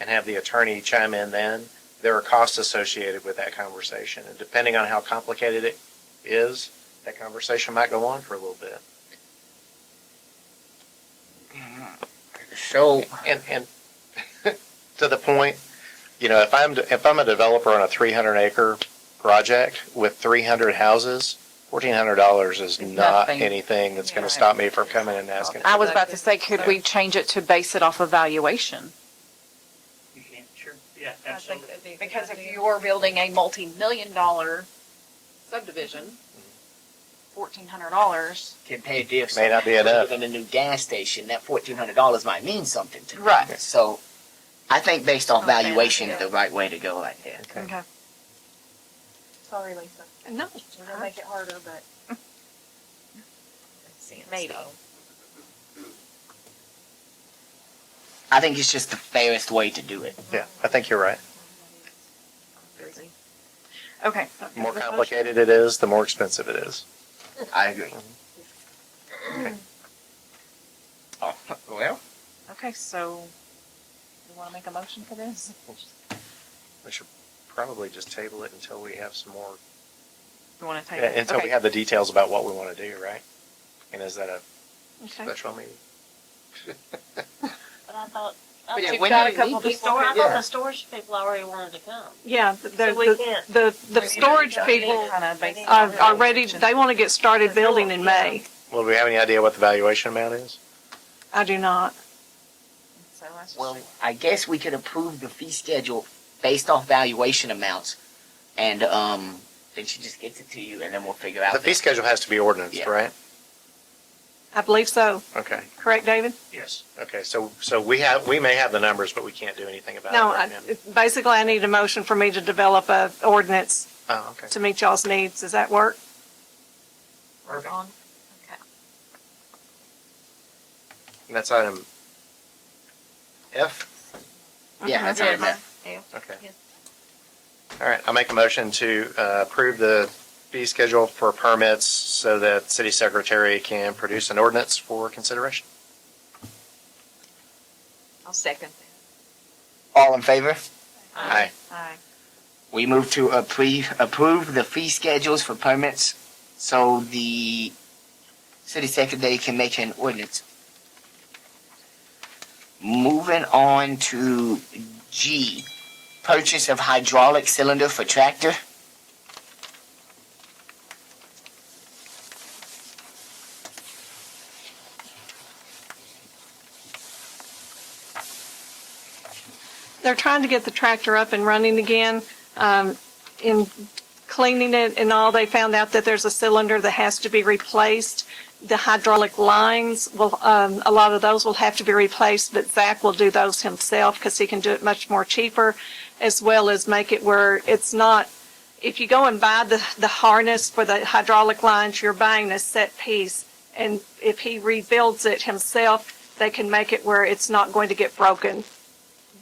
and have the attorney chime in then, there are costs associated with that conversation. And depending on how complicated it is, that conversation might go on for a little bit. So, And to the point, if I'm a developer on a 300-acre project with 300 houses, $1,400 is not nothing. anything that's going to stop me from coming and asking. I was about to say, could we change it to base it off of valuation? You can, sure, yeah, absolutely. Because if you're building a multi-million-dollar subdivision, $1,400. compared to if May not be enough. in a new gas station, that $1,400 might mean something to me. Right. So, I think based on Okay. valuation is the right way to go right there. Okay. Sorry, Lisa. No. We're gonna make it harder, but. Maybe. I think it's just the fairest way to do it. Yeah, I think you're right. Okay. The more complicated it is, the more expensive it is. I agree. Oh, well, Okay, so you want to make a motion for this? We should probably just table it until we have some more You want to take it? Until we Okay. have the details about what we want to do, right? And is that a Okay. special meeting? But I thought, But yeah, you've when got a you couple need of people, people, I yeah. thought the storage people already wanted to come. Yeah, So we can't. the storage people Kind of based are ready, they want to get started building in May. Well, do we have any idea what the valuation amount is? I do not. So that's just- Well, I guess we could approve the fee schedule based off valuation amounts, and then she just gets it to you, and then we'll figure out. The fee schedule has to be ordinance, Yeah. right? I believe so. Okay. Correct, David? Yes. Okay, so we may have the numbers, but we can't do anything about No, it right now. basically I need a motion for me to develop a ordinance Oh, okay. to meet y'all's needs. Does that work? Work on. Okay. And that's item F? Yeah, that's what I meant. Okay. Yes. All right, I'll make a motion to approve the fee schedule for permits so that city secretary can produce an ordinance for consideration. I'll second All in favor? Aye. Aye. We move to approve the fee schedules for permits so the city secretary can make an ordinance. Moving on to G, purchase of hydraulic cylinder for tractor. They're trying to get the tractor up and running again. In cleaning it and all, they found out that there's a cylinder that has to be replaced. The hydraulic lines will, a lot of those will have to be replaced, but Zach will do those himself because he can do it much more cheaper, as well as make it where it's not, if you go and buy the harness for the hydraulic lines, you're buying a set piece. And if he rebuilds it himself, they can make it where it's not going to get broken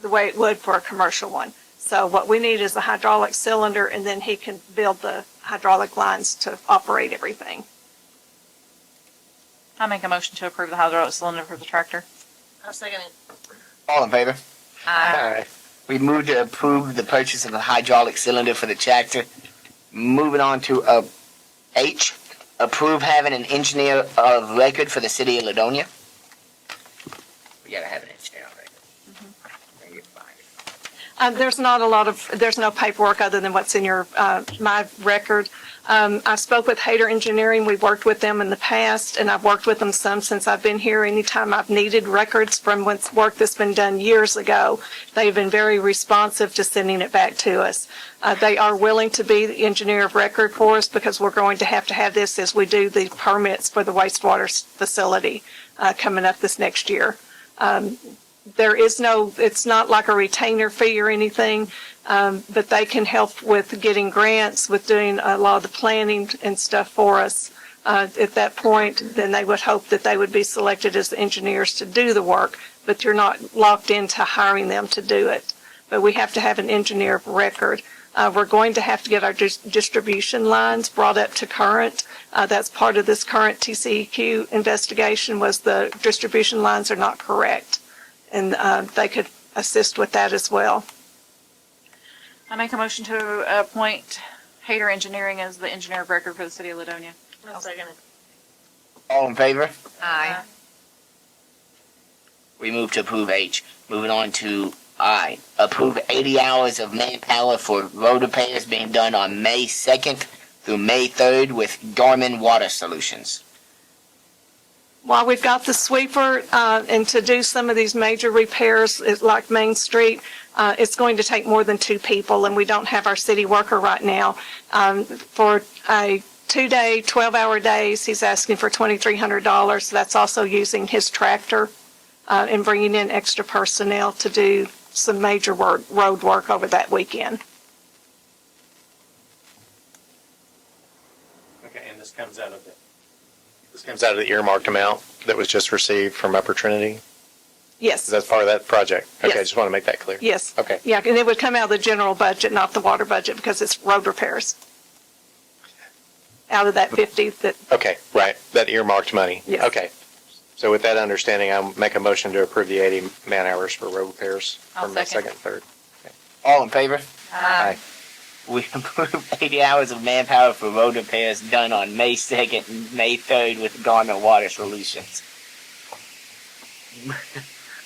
the way it would for a commercial one. So what we need is a hydraulic cylinder, and then he can build the hydraulic lines to operate everything. I make a motion to approve the hydraulic cylinder for the tractor. I'll second it. All in favor? it. Aye. Aye. We move to approve the purchase of a hydraulic cylinder for the tractor. Moving on to H, approve having an engineer of record for the city of Ladonia. We gotta have an engineer of record. Bring it by. There's no paperwork other than what's in your, my record. I spoke with Hayter Engineering. We've worked with them in the past, and I've worked with them some since I've been here. Anytime I've needed records from work that's been done years ago, they've been very responsive to sending it back to us. They are willing to be the engineer of record for us because we're going to have this as we do the permits for the wastewater facility coming up this next year. It's not like a retainer fee or anything, but they can help with getting grants, with doing a lot of the planning and stuff for us. At that point, then they would hope that they would be selected as the engineers to do the work, but you're not locked into hiring them to do it. But we have to have an engineer of record. We're going to have to get our distribution lines brought up to current. That's part of this current TCEQ investigation, was the distribution lines are not correct. And they could assist with that as well. I make a motion to appoint Hayter Engineering as the engineer of record for the city of Ladonia. I'll second it. All in favor? Aye. We move to approve H. Moving on to I, approve 80 hours of manpower for road repairs being done on May 2nd through May 3rd with Garmin Water Solutions. While we've got the sweeper, and to do some of these major repairs, like Main Street, it's going to take more than 2 people, and we don't have our city worker right now. For a 2-day, 12-hour days, he's asking for $2,300. That's also using his tractor, and bringing in extra personnel to do some major road work over that weekend. Okay, and this comes out of the earmarked amount that was just received from Upper Trinity? Yes, Is that part of that project? Okay, I Yes. just want to make that clear. yes. Okay. Yeah, and it would come out of the general budget, not the water budget, because it's road repairs. Out of that 50 that, Okay, right, that earmarked money. Yes. Okay. So with that understanding, I'll make a motion to approve the 80 man hours for road repairs I'll from the second. second, third. All in favor? Aye. we approved 80 hours of manpower for road repairs done on May 2nd and May 3rd with Garner Water Solutions.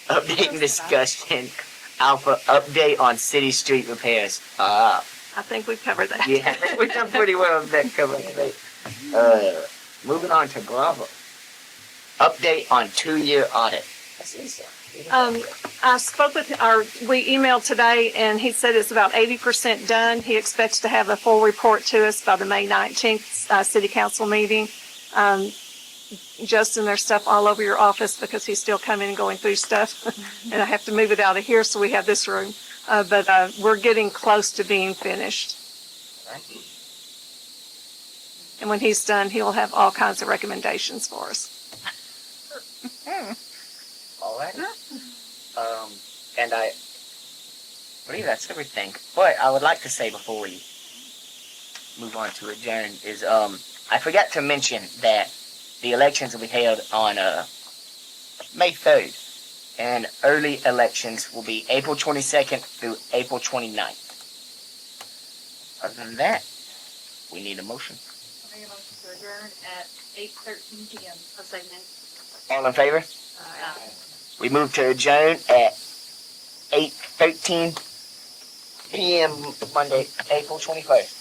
Update and discussion. Alpha, update on city street repairs. I think we've covered that. Yeah, we've done pretty well with that cover. Moving on to Bravo. Update on 2-year audit. I spoke with, we emailed today and he said it's about 80% done. He expects to have a full report to us by the May 19th, city council meeting. Justin, there's stuff all over your office because he's still coming and going through stuff. And I have to move it out of here so we have this room. But we're getting close to being finished. And when he's done, he'll have all kinds of recommendations for us. All right. And I believe that's everything. But I would like to say before we move on to adjourn is, I forgot to mention that the elections will be held on, May 3rd. And early elections will be April 22nd through April 29th. Other than that, we need a motion. I make a motion to adjourn at 8:13 p.m. I'll say All in favor? We move to adjourn at 8:13 p.m. Monday, April 21st.